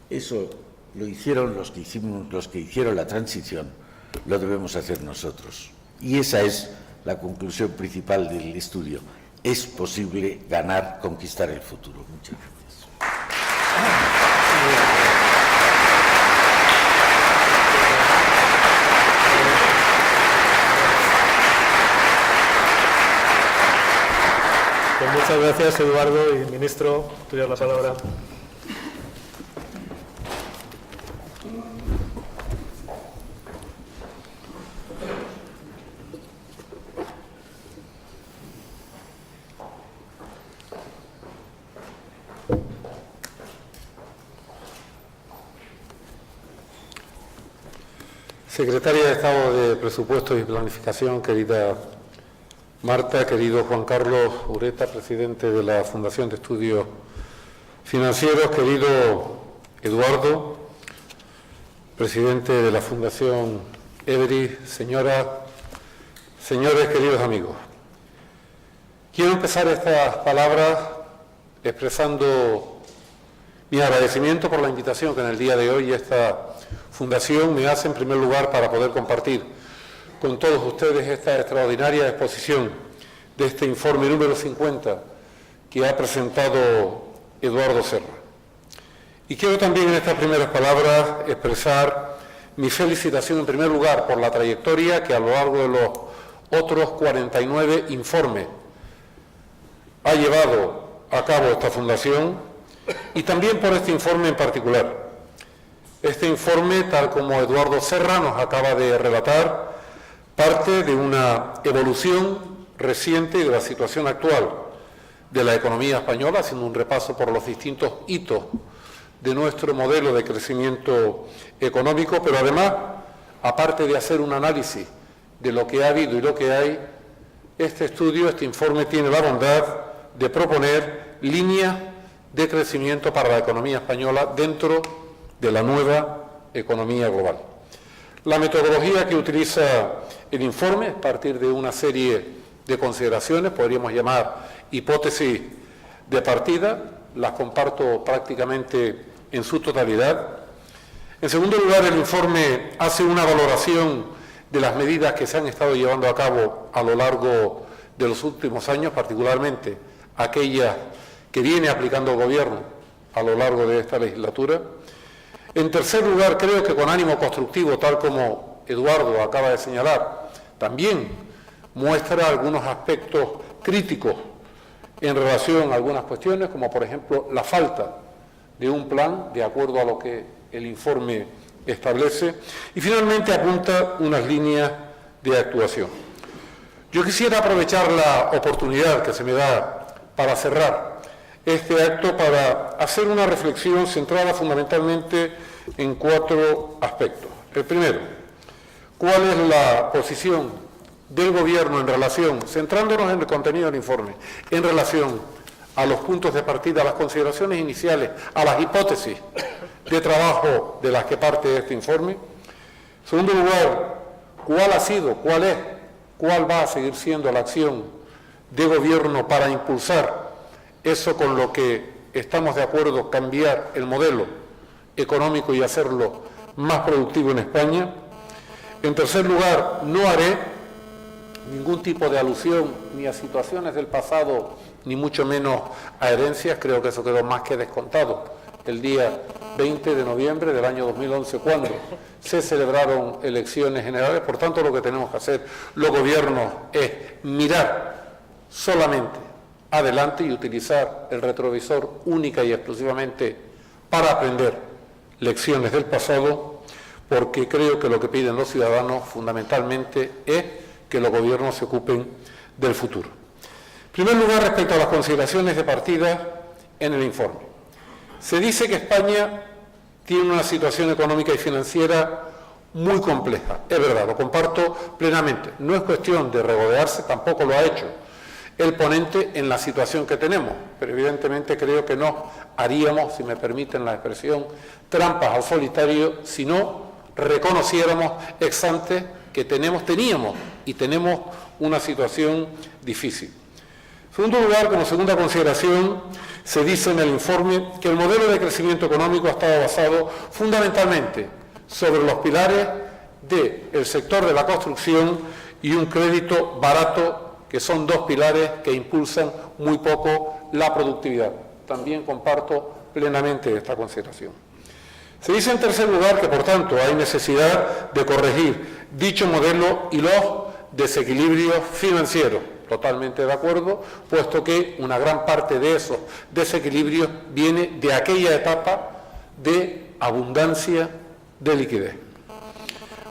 Eso lo hicieron los que hicieron la transición, lo debemos hacer nosotros. Y esa es la conclusión principal del estudio. Es posible ganar, conquistar el futuro. Muchas gracias.
Pues muchas gracias, Eduardo, y ministro, tuya la palabra.
Secretaria de Estado de Presupuestos y Planificación, querida Marta, querido Juan Carlos Ureta, presidente de la Fundación de Estudios Financieros, querido Eduardo, presidente de la Fundación Every, señoras, señores, queridos amigos. Quiero empezar estas palabras expresando mi agradecimiento por la invitación que en el día de hoy esta Fundación me hace en primer lugar para poder compartir con todos ustedes esta extraordinaria exposición de este informe número 50 que ha presentado Eduardo Serra. Y quiero también en estas primeras palabras expresar mi felicitación en primer lugar por la trayectoria que a lo largo de los otros 49 informes ha llevado a cabo esta Fundación y también por este informe en particular. Este informe, tal como Eduardo Serra nos acaba de relatar, parte de una evolución reciente de la situación actual de la economía española, haciendo un repaso por los distintos hitos de nuestro modelo de crecimiento económico, pero además, aparte de hacer un análisis de lo que ha habido y lo que hay, este estudio, este informe tiene la bondad de proponer líneas de crecimiento para la economía española dentro de la nueva economía global. La metodología que utiliza el informe, a partir de una serie de consideraciones, podríamos llamar hipótesis de partida, las comparto prácticamente en su totalidad. En segundo lugar, el informe hace una valoración de las medidas que se han estado llevando a cabo a lo largo de los últimos años, particularmente aquellas que viene aplicando el Gobierno a lo largo de esta legislatura. En tercer lugar, creo que con ánimo constructivo, tal como Eduardo acaba de señalar, también muestra algunos aspectos críticos en relación a algunas cuestiones, como por ejemplo la falta de un plan de acuerdo a lo que el informe establece, y finalmente apunta unas líneas de actuación. Yo quisiera aprovechar la oportunidad que se me da para cerrar este acto para hacer una reflexión centrada fundamentalmente en 4 aspectos. El primero, ¿cuál es la posición del Gobierno en relación, centrándonos en el contenido del informe, en relación a los puntos de partida, a las consideraciones iniciales, a las hipótesis de trabajo de las que parte este informe? En segundo lugar, ¿cuál ha sido, cuál es, cuál va a seguir siendo la acción de Gobierno para impulsar eso con lo que estamos de acuerdo, cambiar el modelo económico y hacerlo más productivo en España? En tercer lugar, no haré ningún tipo de alusión ni a situaciones del pasado, ni mucho menos a herencias. Creo que eso quedó más que descontado el día 20 de noviembre del año 2011, cuando se celebraron elecciones generales. Por tanto, lo que tenemos que hacer los gobiernos es mirar solamente adelante y utilizar el retrovisor única y exclusivamente para aprender lecciones del pasado, porque creo que lo que piden los ciudadanos fundamentalmente es que los gobiernos se ocupen del futuro. En primer lugar, respecto a las consideraciones de partida en el informe. Se dice que España tiene una situación económica y financiera muy compleja. Es verdad, lo comparto plenamente. No es cuestión de regodearse, tampoco lo ha hecho el ponente en la situación que tenemos, pero evidentemente creo que no haríamos, si me permiten la expresión, trampas al solitario si no reconociéramos ex ante que teníamos y tenemos una situación difícil. En segundo lugar, como segunda consideración, se dice en el informe que el modelo de crecimiento económico ha estado basado fundamentalmente sobre los pilares del sector de la construcción y un crédito barato, que son 2 pilares que impulsan muy poco la productividad. También comparto plenamente esta consideración. Se dice en tercer lugar que, por tanto, hay necesidad de corregir dicho modelo y los desequilibrios financieros. Totalmente de acuerdo, puesto que una gran parte de esos desequilibrios viene de aquella etapa de abundancia de liquidez.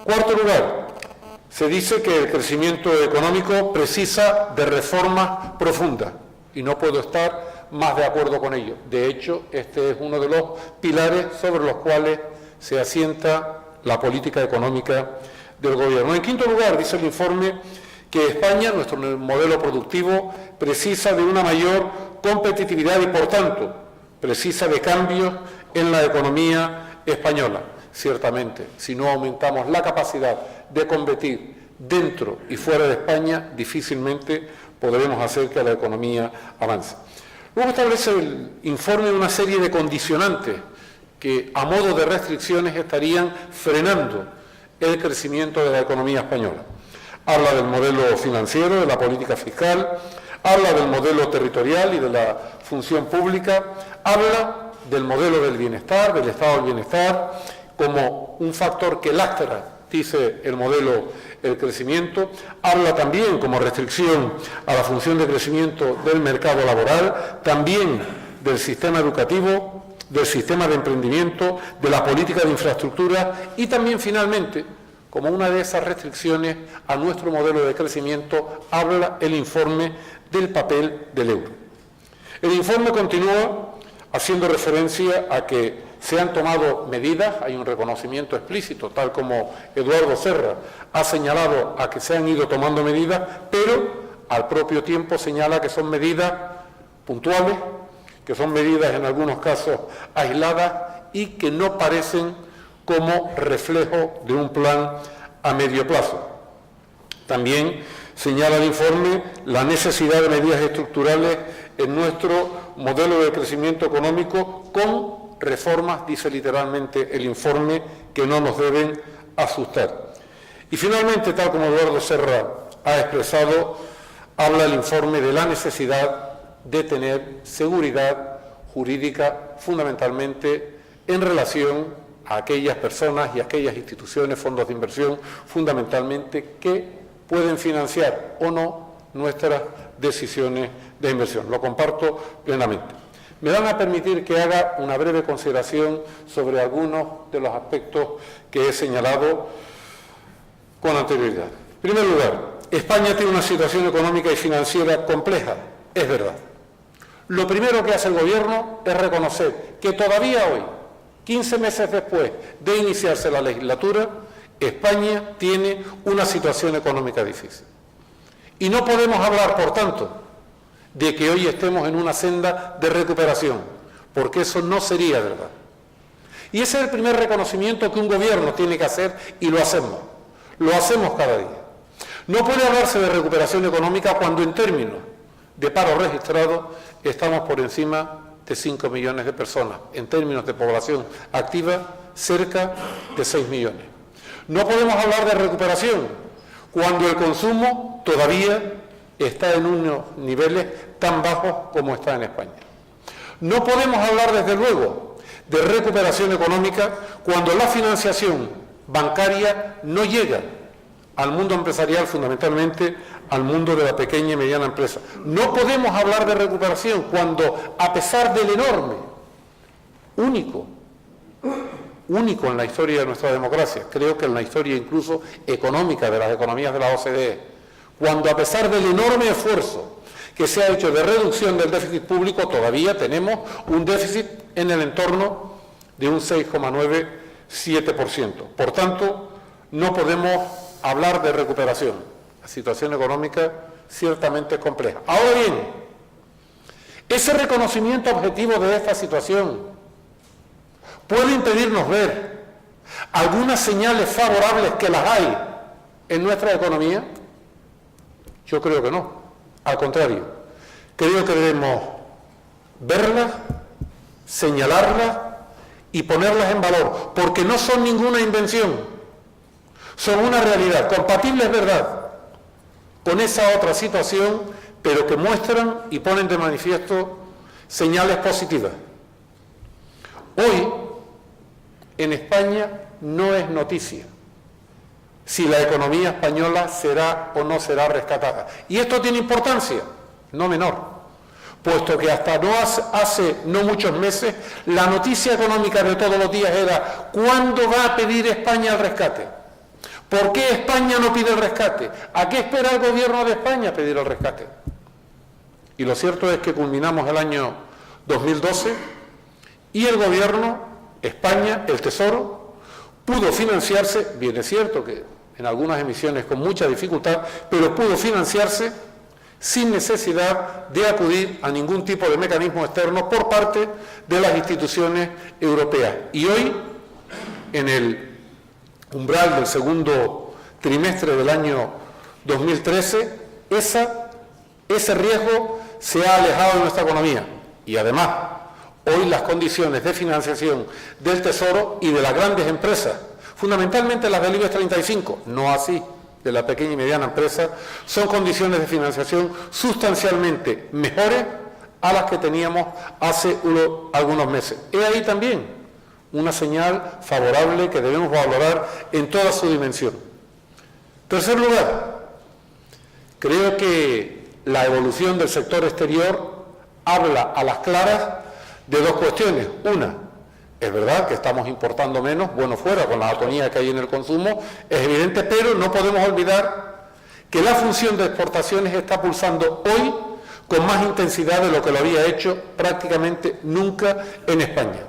Cuarto lugar, se dice que el crecimiento económico precisa de reformas profundas y no puedo estar más de acuerdo con ello. De hecho, este es uno de los pilares sobre los cuales se asienta la política económica del Gobierno. En quinto lugar, dice el informe que España, nuestro modelo productivo, precisa de una mayor competitividad y, por tanto, precisa de cambios en la economía española. Ciertamente, si no aumentamos la capacidad de competir dentro y fuera de España, difícilmente podremos hacer que la economía avance. Luego establece el informe una serie de condicionantes que, a modo de restricciones, estarían frenando el crecimiento de la economía española. Habla del modelo financiero, de la política fiscal, habla del modelo territorial y de la función pública, habla del modelo del bienestar, del estado del bienestar, como un factor que lastra, dice el modelo, el crecimiento. Habla también como restricción a la función de crecimiento del mercado laboral, también del sistema educativo, del sistema de emprendimiento, de la política de infraestructura y también, finalmente, como una de esas restricciones a nuestro modelo de crecimiento, habla el informe del papel del euro. El informe continúa haciendo referencia a que se han tomado medidas, hay un reconocimiento explícito, tal como Eduardo Serra ha señalado a que se han ido tomando medidas, pero al propio tiempo señala que son medidas puntuales, que son medidas en algunos casos aisladas y que no parecen como reflejo de un plan a medio plazo. También señala el informe la necesidad de medidas estructurales en nuestro modelo de crecimiento económico con reformas, dice literalmente el informe, que no nos deben asustar. Y finalmente, tal como Eduardo Serra ha expresado, habla el informe de la necesidad de tener seguridad jurídica fundamentalmente en relación a aquellas personas y aquellas instituciones, fondos de inversión, fundamentalmente que pueden financiar o no nuestras decisiones de inversión. Lo comparto plenamente. Me van a permitir que haga una breve consideración sobre algunos de los aspectos que he señalado con anterioridad. En primer lugar, España tiene una situación económica y financiera compleja, es verdad. Lo primero que hace el Gobierno es reconocer que todavía hoy, 15 meses después de iniciarse la legislatura, España tiene una situación económica difícil. Y no podemos hablar, por tanto, de que hoy estemos en una senda de recuperación, porque eso no sería verdad. Y ese es el primer reconocimiento que un Gobierno tiene que hacer, y lo hacemos cada día. No puede hablarse de recuperación económica cuando en términos de paro registrado estamos por encima de 5 millones de personas, en términos de población activa cerca de 6 millones. No podemos hablar de recuperación cuando el consumo todavía está en unos niveles tan bajos como está en España. No podemos hablar, desde luego, de recuperación económica cuando la financiación bancaria no llega al mundo empresarial, fundamentalmente al mundo de la pequeña y mediana empresa. No podemos hablar de recuperación cuando, a pesar del enorme, único en la historia de nuestra democracia, creo que en la historia incluso económica de las economías de la OCDE, cuando a pesar del enorme esfuerzo que se ha hecho de reducción del déficit público, todavía tenemos un déficit en el entorno de un 6,97%. Por tanto, no podemos hablar de recuperación. La situación económica ciertamente es compleja. Ahora bien, ese reconocimiento objetivo de esta situación puede impedirnos ver algunas señales favorables que las hay en nuestra economía. Yo creo que no. Al contrario, creo que debemos verlas, señalarlas y ponerlas en valor, porque no son ninguna invención. Son una realidad, compatible, es verdad, con esa otra situación, pero que muestran y ponen de manifiesto señales positivas. Hoy, en España, no es noticia si la economía española será o no será rescatada. Y esto tiene importancia, no menor, puesto que hasta hace no muchos meses, la noticia económica de todos los días era ¿cuándo va a pedir España el rescate? ¿Por qué España no pide el rescate? ¿A qué espera el Gobierno de España pedir el rescate? Y lo cierto es que culminamos el año 2012 y el Gobierno, España, el Tesoro, pudo financiarse, bien es cierto que en algunas emisiones con mucha dificultad, pero pudo financiarse sin necesidad de acudir a ningún tipo de mecanismo externo por parte de las instituciones europeas. Y hoy, en el umbral del segundo trimestre del año 2013, ese riesgo se ha alejado de nuestra economía. Y además, hoy las condiciones de financiación del Tesoro y de las grandes empresas, fundamentalmente las del IBEX 35, no así de la pequeña y mediana empresa, son condiciones de financiación sustancialmente mejores a las que teníamos hace algunos meses. He ahí también una señal favorable que debemos valorar en toda su dimensión. En tercer lugar, creo que la evolución del sector exterior habla a las claras de dos cuestiones. Una, es verdad que estamos importando menos, bueno fuera, con la atonía que hay en el consumo, es evidente, pero no podemos olvidar que la función de exportaciones está pulsando hoy con más intensidad de lo que lo había hecho prácticamente nunca en España.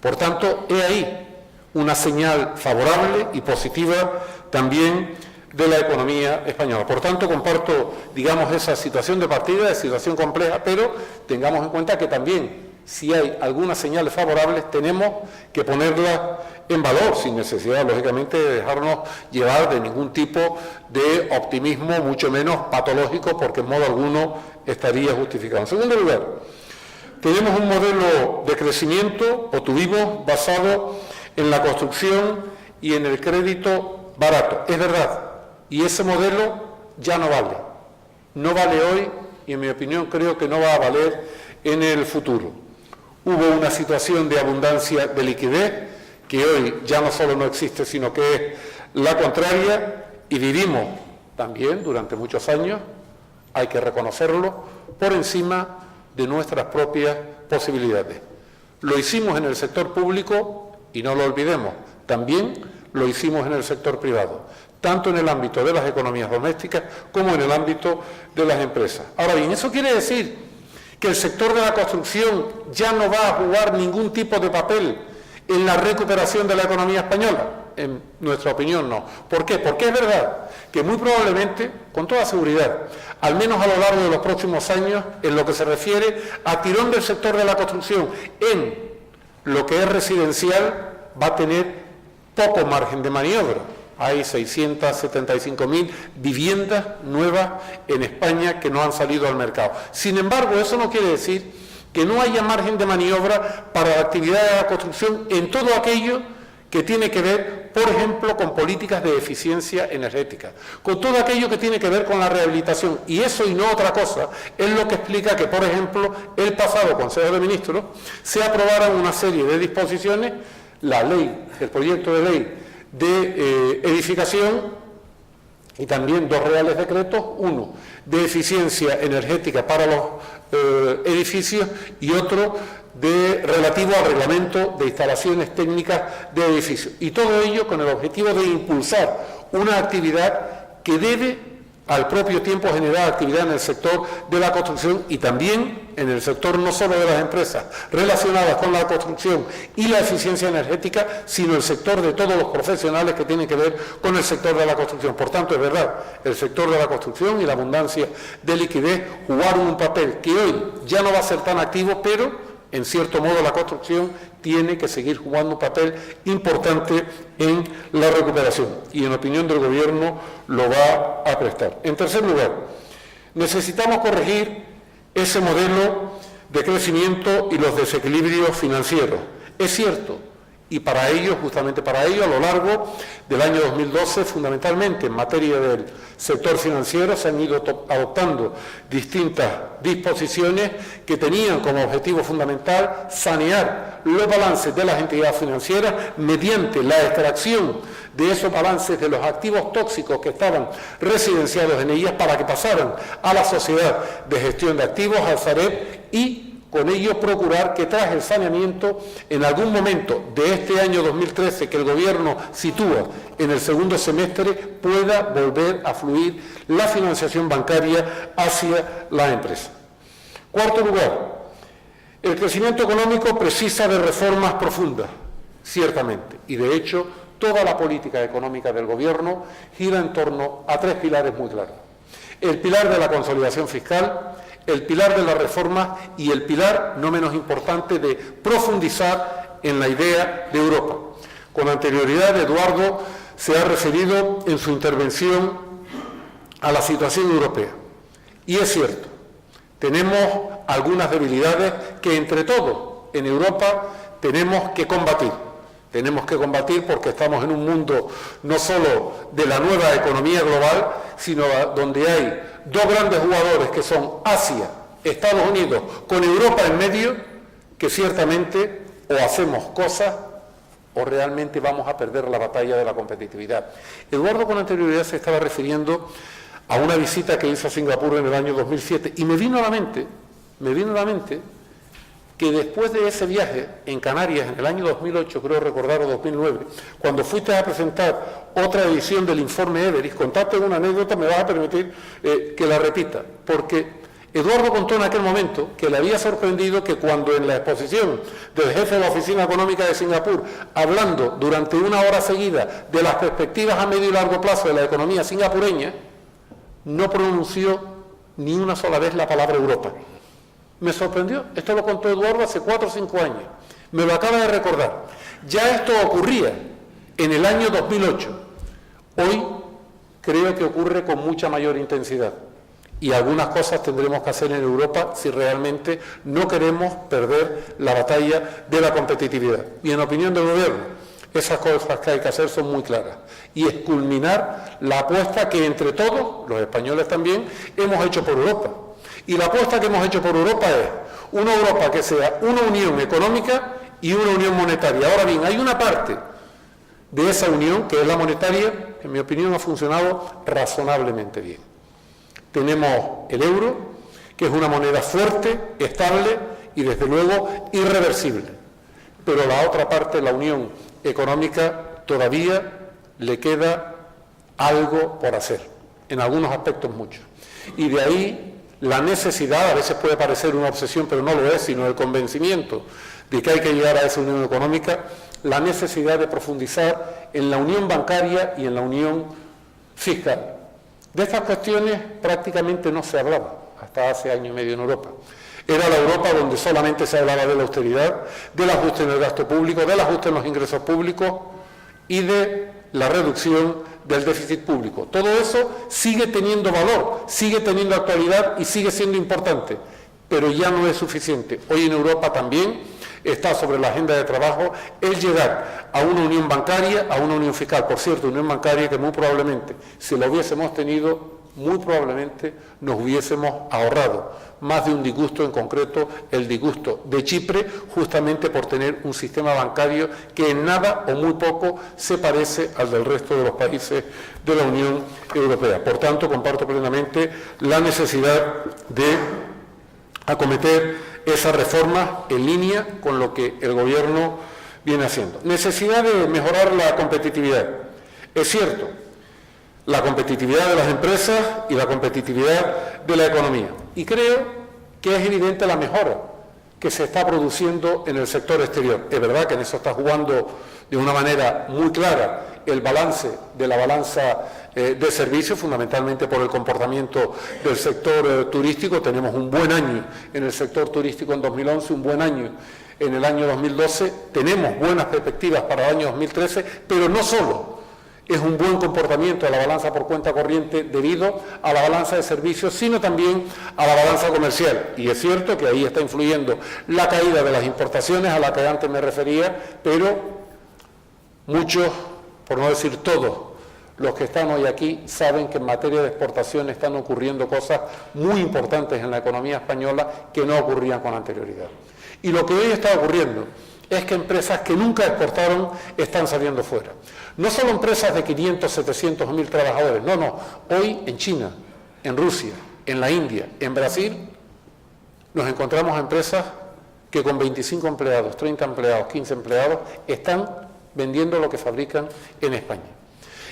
Por tanto, he ahí una señal favorable y positiva también de la economía española. Por tanto, comparto, digamos, esa situación de partida, de situación compleja, pero tengamos en cuenta que también si hay algunas señales favorables, tenemos que ponerlas en valor, sin necesidad, lógicamente, de dejarnos llevar de ningún tipo de optimismo, mucho menos patológico, porque en modo alguno estaría justificado. En segundo lugar, tenemos un modelo de crecimiento, o tuvimos, basado en la construcción y en el crédito barato. Es verdad, y ese modelo ya no vale. No vale hoy y, en mi opinión, creo que no va a valer en el futuro. Hubo una situación de abundancia de liquidez que hoy ya no solo no existe, sino que es la contraria, y vivimos también durante muchos años, hay que reconocerlo, por encima de nuestras propias posibilidades. Lo hicimos en el sector público y no lo olvidemos, también lo hicimos en el sector privado, tanto en el ámbito de las economías domésticas como en el ámbito de las empresas. Ahora bien, ¿eso quiere decir que el sector de la construcción ya no va a jugar ningún tipo de papel en la recuperación de la economía española? En nuestra opinión, no. ¿Por qué? Porque es verdad que muy probablemente, con toda seguridad, al menos a lo largo de los próximos años, en lo que se refiere a tirón del sector de la construcción, en lo que es residencial, va a tener poco margen de maniobra. Hay 675.000 viviendas nuevas en España que no han salido al mercado. Sin embargo, eso no quiere decir que no haya margen de maniobra para la actividad de la construcción en todo aquello que tiene que ver, por ejemplo, con políticas de eficiencia energética, con todo aquello que tiene que ver con la rehabilitación. Y eso, y no otra cosa, es lo que explica que, por ejemplo, el pasado Consejo de Ministros se aprobaran una serie de disposiciones, la ley, el proyecto de ley de edificación, y también 2 reales decretos, uno de eficiencia energética para los edificios y otro relativo al reglamento de instalaciones técnicas de edificios. Y todo ello con el objetivo de impulsar una actividad que debe al propio tiempo generar actividad en el sector de la construcción y también en el sector no solo de las empresas relacionadas con la construcción y la eficiencia energética, sino el sector de todos los profesionales que tienen que ver con el sector de la construcción. Por tanto, es verdad, el sector de la construcción y la abundancia de liquidez jugaron un papel que hoy ya no va a ser tan activo, pero en cierto modo la construcción tiene que seguir jugando un papel importante en la recuperación y en opinión del Gobierno lo va a prestar. En tercer lugar, necesitamos corregir ese modelo de crecimiento y los desequilibrios financieros. Es cierto, y para ello, justamente para ello, a lo largo del año 2012, fundamentalmente en materia del sector financiero, se han ido adoptando distintas disposiciones que tenían como objetivo fundamental sanear los balances de las entidades financieras mediante la extracción de esos balances de los activos tóxicos que estaban residenciados en ellas para que pasaran a la Sociedad de Gestión de Activos, al Sareb, y con ello procurar que tras el saneamiento, en algún momento de este año 2013, que el Gobierno sitúa en el segundo semestre, pueda volver a fluir la financiación bancaria hacia la empresa. Cuarto lugar, el crecimiento económico precisa de reformas profundas, ciertamente, y de hecho toda la política económica del Gobierno gira en torno a 3 pilares muy claros. El pilar de la consolidación fiscal, el pilar de la reforma y el pilar, no menos importante, de profundizar en la idea de Europa. Con anterioridad, Eduardo se ha referido en su intervención a la situación europea. Y es cierto, tenemos algunas debilidades que entre todos en Europa tenemos que combatir. Tenemos que combatir porque estamos en un mundo no solo de la nueva economía global, sino donde hay 2 grandes jugadores que son Asia, Estados Unidos, con Europa en medio, que ciertamente o hacemos cosas o realmente vamos a perder la batalla de la competitividad. Eduardo con anterioridad se estaba refiriendo a una visita que hizo a Singapur en el año 2007 y me vino a la mente que después de ese viaje en Canarias, en el año 2008, creo recordar, o 2009, cuando fuiste a presentar otra edición del informe Everest, contaste una anécdota, me vas a permitir que la repita, porque Eduardo contó en aquel momento que le había sorprendido que cuando en la exposición del jefe de la Oficina Económica de Singapur, hablando durante 1 hora seguida de las perspectivas a medio y largo plazo de la economía singapureña, no pronunció ni una sola vez la palabra Europa. Me sorprendió. Esto lo contó Eduardo hace 4 o 5 años. Me lo acaba de recordar. Ya esto ocurría en el año 2008. Hoy creo que ocurre con mucha mayor intensidad. Y algunas cosas tendremos que hacer en Europa si realmente no queremos perder la batalla de la competitividad. Y en opinión del Gobierno, esas cosas que hay que hacer son muy claras. Y es culminar la apuesta que entre todos, los españoles también, hemos hecho por Europa. Y la apuesta que hemos hecho por Europa es una Europa que sea una unión económica y una unión monetaria. Ahora bien, hay una parte de esa unión, que es la monetaria, que en mi opinión ha funcionado razonablemente bien. Tenemos el euro, que es una moneda fuerte, estable y desde luego irreversible. Pero la otra parte, la unión económica, todavía le queda algo por hacer, en algunos aspectos muchos. Y de ahí la necesidad, a veces puede parecer una obsesión, pero no lo es, sino el convencimiento de que hay que llegar a esa unión económica, la necesidad de profundizar en la unión bancaria y en la unión fiscal. De estas cuestiones prácticamente no se hablaba hasta hace año y medio en Europa. Era la Europa donde solamente se hablaba de la austeridad, del ajuste en el gasto público, del ajuste en los ingresos públicos y de la reducción del déficit público. Todo eso sigue teniendo valor, sigue teniendo actualidad y sigue siendo importante, pero ya no es suficiente. Hoy en Europa también está sobre la agenda de trabajo el llegar a una unión bancaria, a una unión fiscal. Por cierto, unión bancaria que muy probablemente, si la hubiésemos tenido, muy probablemente nos hubiésemos ahorrado más de un disgusto, en concreto el disgusto de Chipre, justamente por tener un sistema bancario que en nada o muy poco se parece al del resto de los países de la Unión Europea. Por tanto, comparto plenamente la necesidad de acometer esas reformas en línea con lo que el Gobierno viene haciendo. Necesidad de mejorar la competitividad. Es cierto, la competitividad de las empresas y la competitividad de la economía. Y creo que es evidente la mejora que se está produciendo en el sector exterior. Es verdad que en eso está jugando de una manera muy clara el balance de la balanza de servicios, fundamentalmente por el comportamiento del sector turístico. Tenemos un buen año en el sector turístico en 2011, un buen año en el año 2012, tenemos buenas perspectivas para el año 2013, pero no solo es un buen comportamiento de la balanza por cuenta corriente debido a la balanza de servicios, sino también a la balanza comercial. Y es cierto que ahí está influyendo la caída de las importaciones a la que antes me refería, pero muchos, por no decir todos, los que están hoy aquí saben que en materia de exportación están ocurriendo cosas muy importantes en la economía española que no ocurrían con anterioridad. Y lo que hoy está ocurriendo es que empresas que nunca exportaron están saliendo fuera. No solo empresas de 500, 700 o 1000 trabajadores, no. Hoy en China, en Rusia, en la India, en Brasil, nos encontramos empresas que con 25 empleados, 30 empleados, 15 empleados, están vendiendo lo que fabrican en España.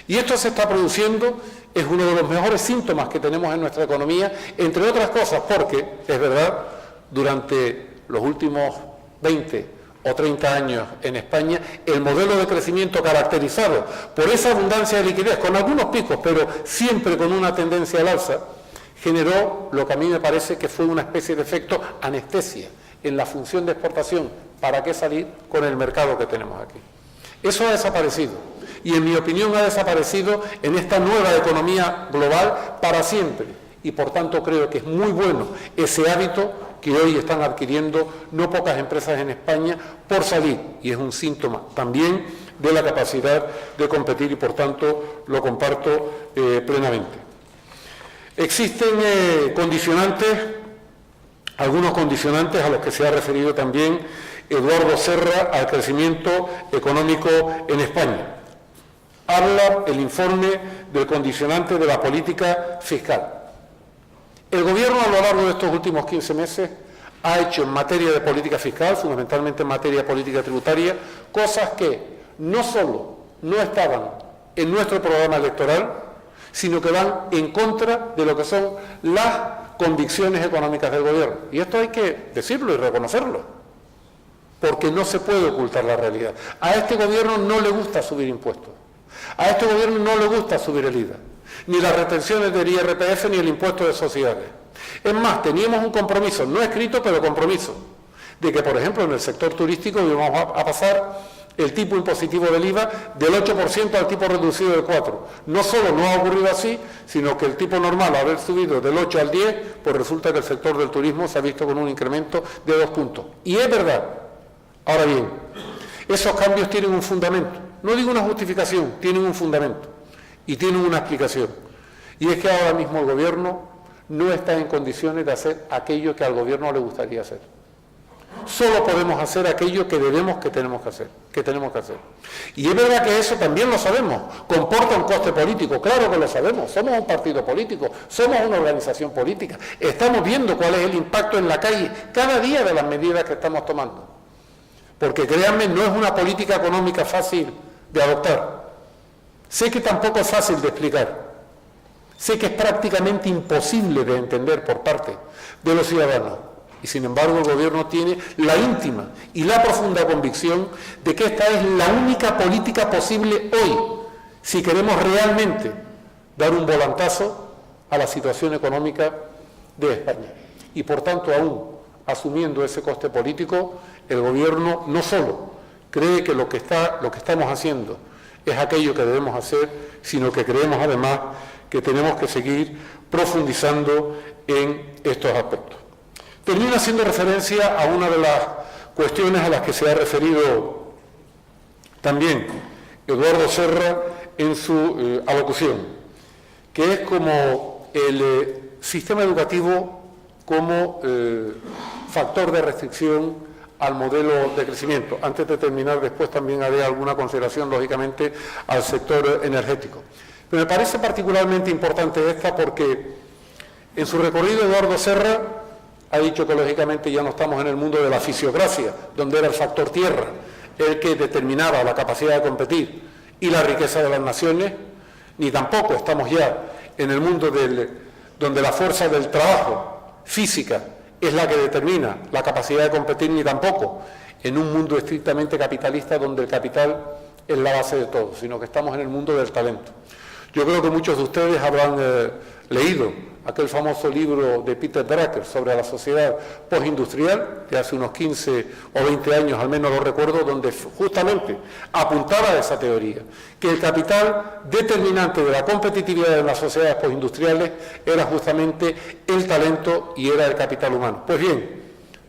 Y esto se está produciendo, es uno de los mejores síntomas que tenemos en nuestra economía, entre otras cosas porque, es verdad, durante los últimos 20 o 30 años en España, el modelo de crecimiento caracterizado por esa abundancia de liquidez, con algunos picos, pero siempre con una tendencia al alza, generó lo que a mí me parece que fue una especie de efecto anestesia en la función de exportación. ¿Para qué salir con el mercado que tenemos aquí? Eso ha desaparecido. Y en mi opinión ha desaparecido en esta nueva economía global para siempre. Y por tanto creo que es muy bueno ese hábito que hoy están adquiriendo no pocas empresas en España por salir. Y es un síntoma también de la capacidad de competir y por tanto lo comparto plenamente. Existen condicionantes, algunos condicionantes a los que se ha referido también Eduardo Serra al crecimiento económico en España. Habla el informe del condicionante de la política fiscal. El Gobierno a lo largo de estos últimos 15 meses ha hecho en materia de política fiscal, fundamentalmente en materia de política tributaria, cosas que no solo no estaban en nuestro programa electoral, sino que van en contra de lo que son las convicciones económicas del Gobierno. Y esto hay que decirlo y reconocerlo, porque no se puede ocultar la realidad. A este Gobierno no le gusta subir impuestos. A este Gobierno no le gusta subir el IVA, ni las retenciones del IRPF ni el impuesto de sociedades. Es más, teníamos un compromiso, no escrito, pero compromiso, de que, por ejemplo, en el sector turístico íbamos a pasar el tipo impositivo del IVA del 8% al tipo reducido del 4%. No solo no ha ocurrido así, sino que el tipo normal, haber subido del 8 al 10, pues resulta que el sector del turismo se ha visto con un incremento de 2 puntos. Y es verdad. Ahora bien, esos cambios tienen un fundamento. No digo una justificación, tienen un fundamento y tienen una explicación. Y es que ahora mismo el Gobierno no está en condiciones de hacer aquello que al Gobierno le gustaría hacer. Solo podemos hacer aquello que tenemos que hacer. Y es verdad que eso también lo sabemos, comporta un coste político, claro que lo sabemos, somos un partido político, somos una organización política, estamos viendo cuál es el impacto en la calle cada día de las medidas que estamos tomando. Porque créanme, no es una política económica fácil de adoptar. Sé que tampoco es fácil de explicar. Sé que es prácticamente imposible de entender por parte de los ciudadanos. Y sin embargo el Gobierno tiene la íntima y la profunda convicción de que esta es la única política posible hoy, si queremos realmente dar un volantazo a la situación económica de España. Y por tanto, aún asumiendo ese coste político, el Gobierno no solo cree que lo que estamos haciendo es aquello que debemos hacer, sino que creemos además que tenemos que seguir profundizando en estos aspectos. Termino haciendo referencia a una de las cuestiones a las que se ha referido también Eduardo Serra en su alocución, que es como el sistema educativo como factor de restricción al modelo de crecimiento. Antes de terminar, después también haré alguna consideración, lógicamente, al sector energético. Pero me parece particularmente importante esta porque en su recorrido Eduardo Serra ha dicho que lógicamente ya no estamos en el mundo de la fisiocracia, donde era el factor tierra el que determinaba la capacidad de competir y la riqueza de las naciones, ni tampoco estamos ya en el mundo donde la fuerza del trabajo física es la que determina la capacidad de competir, ni tampoco en un mundo estrictamente capitalista donde el capital es la base de todo, sino que estamos en el mundo del talento. Yo creo que muchos de ustedes habrán leído aquel famoso libro de Peter Drucker sobre la sociedad postindustrial, de hace unos 15 o 20 años, al menos lo recuerdo, donde justamente apuntaba a esa teoría, que el capital determinante de la competitividad de las sociedades postindustriales era justamente el talento y era el capital humano. Pues bien,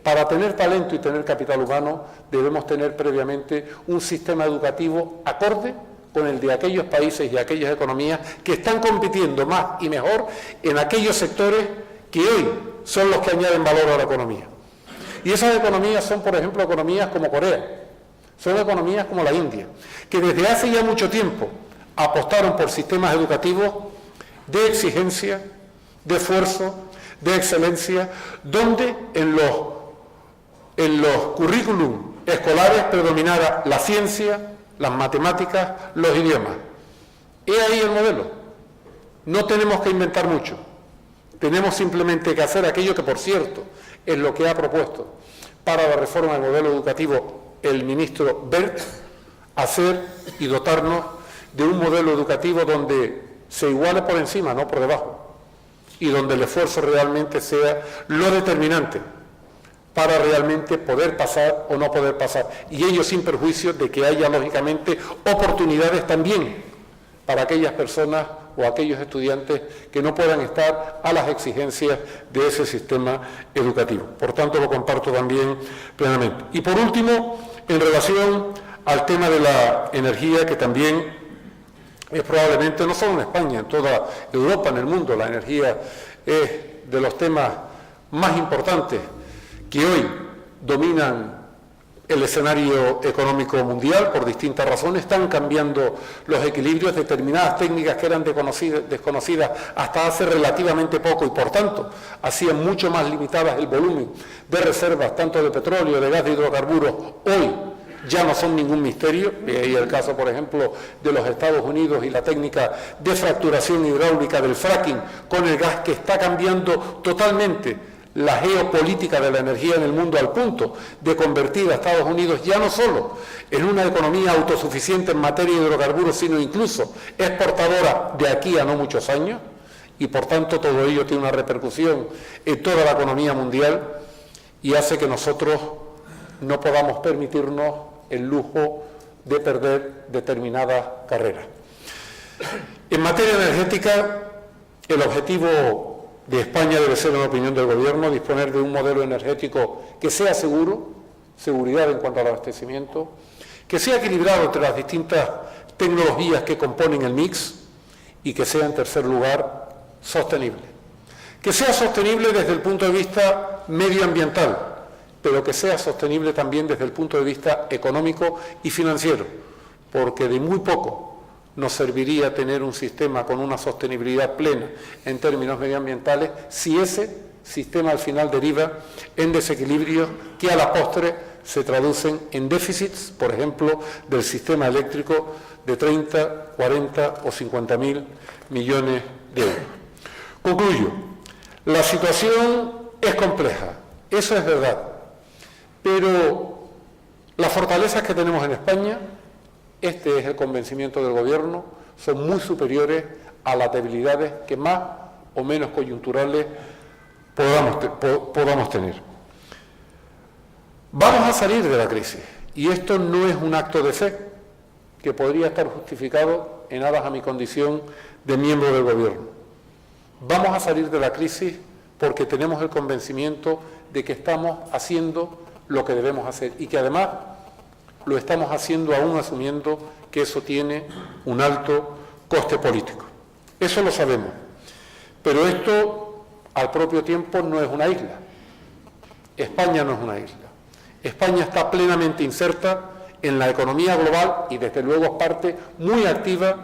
para tener talento y tener capital humano debemos tener previamente un sistema educativo acorde con el de aquellos países y aquellas economías que están compitiendo más y mejor en aquellos sectores que hoy son los que añaden valor a la economía. Y esas economías son, por ejemplo, economías como Corea, son economías como la India, que desde hace ya mucho tiempo apostaron por sistemas educativos de exigencia, de esfuerzo, de excelencia, donde en los currículum escolares predominara la ciencia, las matemáticas, los idiomas. He ahí el modelo. No tenemos que inventar mucho. Tenemos simplemente que hacer aquello que, por cierto, es lo que ha propuesto para la reforma del modelo educativo el ministro Wert, hacer y dotarnos de un modelo educativo donde se iguale por encima, no por debajo, y donde el esfuerzo realmente sea lo determinante para realmente poder pasar o no poder pasar, y ello sin perjuicio de que haya lógicamente oportunidades también para aquellas personas o aquellos estudiantes que no puedan estar a las exigencias de ese sistema educativo. Por tanto, lo comparto también plenamente. Y por último, en relación al tema de la energía, que también es probablemente, no solo en España, en toda Europa, en el mundo, la energía es de los temas más importantes que hoy dominan el escenario económico mundial por distintas razones. Están cambiando los equilibrios, determinadas técnicas que eran desconocidas hasta hace relativamente poco y por tanto hacían mucho más limitadas el volumen de reservas tanto de petróleo, de gas, de hidrocarburos, hoy ya no son ningún misterio. Y ahí el caso, por ejemplo, de los Estados Unidos y la técnica de fracturación hidráulica del fracking con el gas, que está cambiando totalmente la geopolítica de la energía en el mundo al punto de convertir a Estados Unidos ya no solo en una economía autosuficiente en materia de hidrocarburos, sino incluso exportadora de aquí a no muchos años. y por tanto todo ello tiene una repercusión en toda la economía mundial y hace que nosotros no podamos permitirnos el lujo de perder determinadas carreras. En materia energética, el objetivo de España debe ser, en opinión del Gobierno, disponer de un modelo energético que sea seguro, seguridad en cuanto al abastecimiento, que sea equilibrado entre las distintas tecnologías que componen el mix y que sea, en tercer lugar, sostenible. Que sea sostenible desde el punto de vista medioambiental, pero que sea sostenible también desde el punto de vista económico y financiero, porque de muy poco nos serviría tener un sistema con una sostenibilidad plena en términos medioambientales si ese sistema al final deriva en desequilibrios que a la postre se traducen en déficits, por ejemplo, del sistema eléctrico de 30, 40 o 50.000 millones de euros. Concluyo. La situación es compleja, eso es verdad, pero las fortalezas que tenemos en España, este es el convencimiento del Gobierno, son muy superiores a las debilidades que más o menos coyunturales podamos tener. Vamos a salir de la crisis y esto no es un acto de fe que podría estar justificado en aras a mi condición de miembro del Gobierno. Vamos a salir de la crisis porque tenemos el convencimiento de que estamos haciendo lo que debemos hacer y que además lo estamos haciendo aún asumiendo que eso tiene un alto coste político. Eso lo sabemos, pero esto al propio tiempo no es una isla. España no es una isla. España está plenamente inserta en la economía global y desde luego es parte muy activa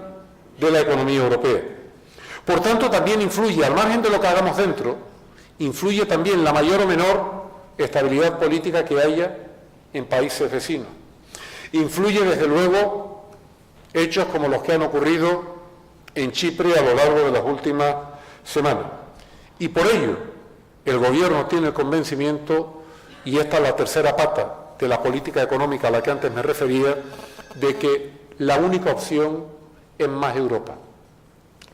de la economía europea. Por tanto, también influye, al margen de lo que hagamos dentro, influye también la mayor o menor estabilidad política que haya en países vecinos. Influye, desde luego, hechos como los que han ocurrido en Chipre a lo largo de las últimas semanas. Y por ello, el Gobierno tiene el convencimiento, y esta es la tercera pata de la política económica a la que antes me refería, de que la única opción es más Europa.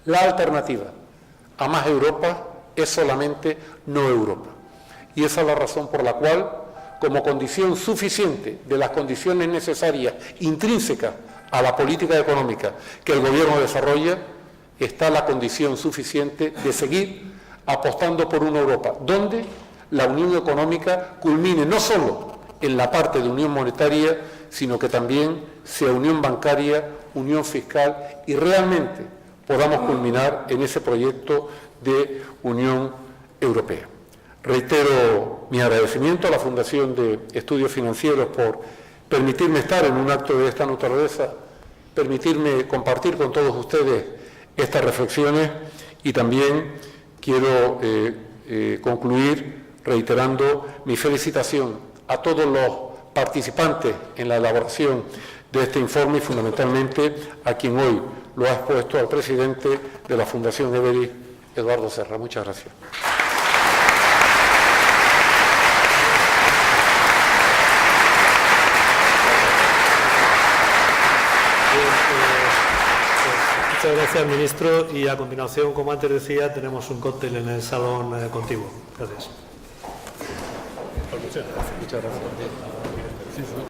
La alternativa a más Europa es solamente no Europa. Y esa es la razón por la cual, como condición suficiente de las condiciones necesarias, intrínsecas a la política económica que el Gobierno desarrolla, está la condición suficiente de seguir apostando por una Europa, donde la unión económica culmine no solo en la parte de unión monetaria, sino que también sea unión bancaria, unión fiscal y realmente podamos culminar en ese proyecto de Unión Europea. Reitero mi agradecimiento a la Fundación de Estudios Financieros por permitirme estar en un acto de esta naturaleza, permitirme compartir con todos ustedes estas reflexiones y también quiero concluir reiterando mi felicitación a todos los participantes en la elaboración de este informe y fundamentalmente a quien hoy lo ha expuesto, al presidente de la Fundación Everest, Eduardo Serra. Muchas gracias.
Muchas gracias, ministro. Y a continuación, como antes decía, tenemos un cóctel en el salón contiguo. Gracias. Muchas gracias.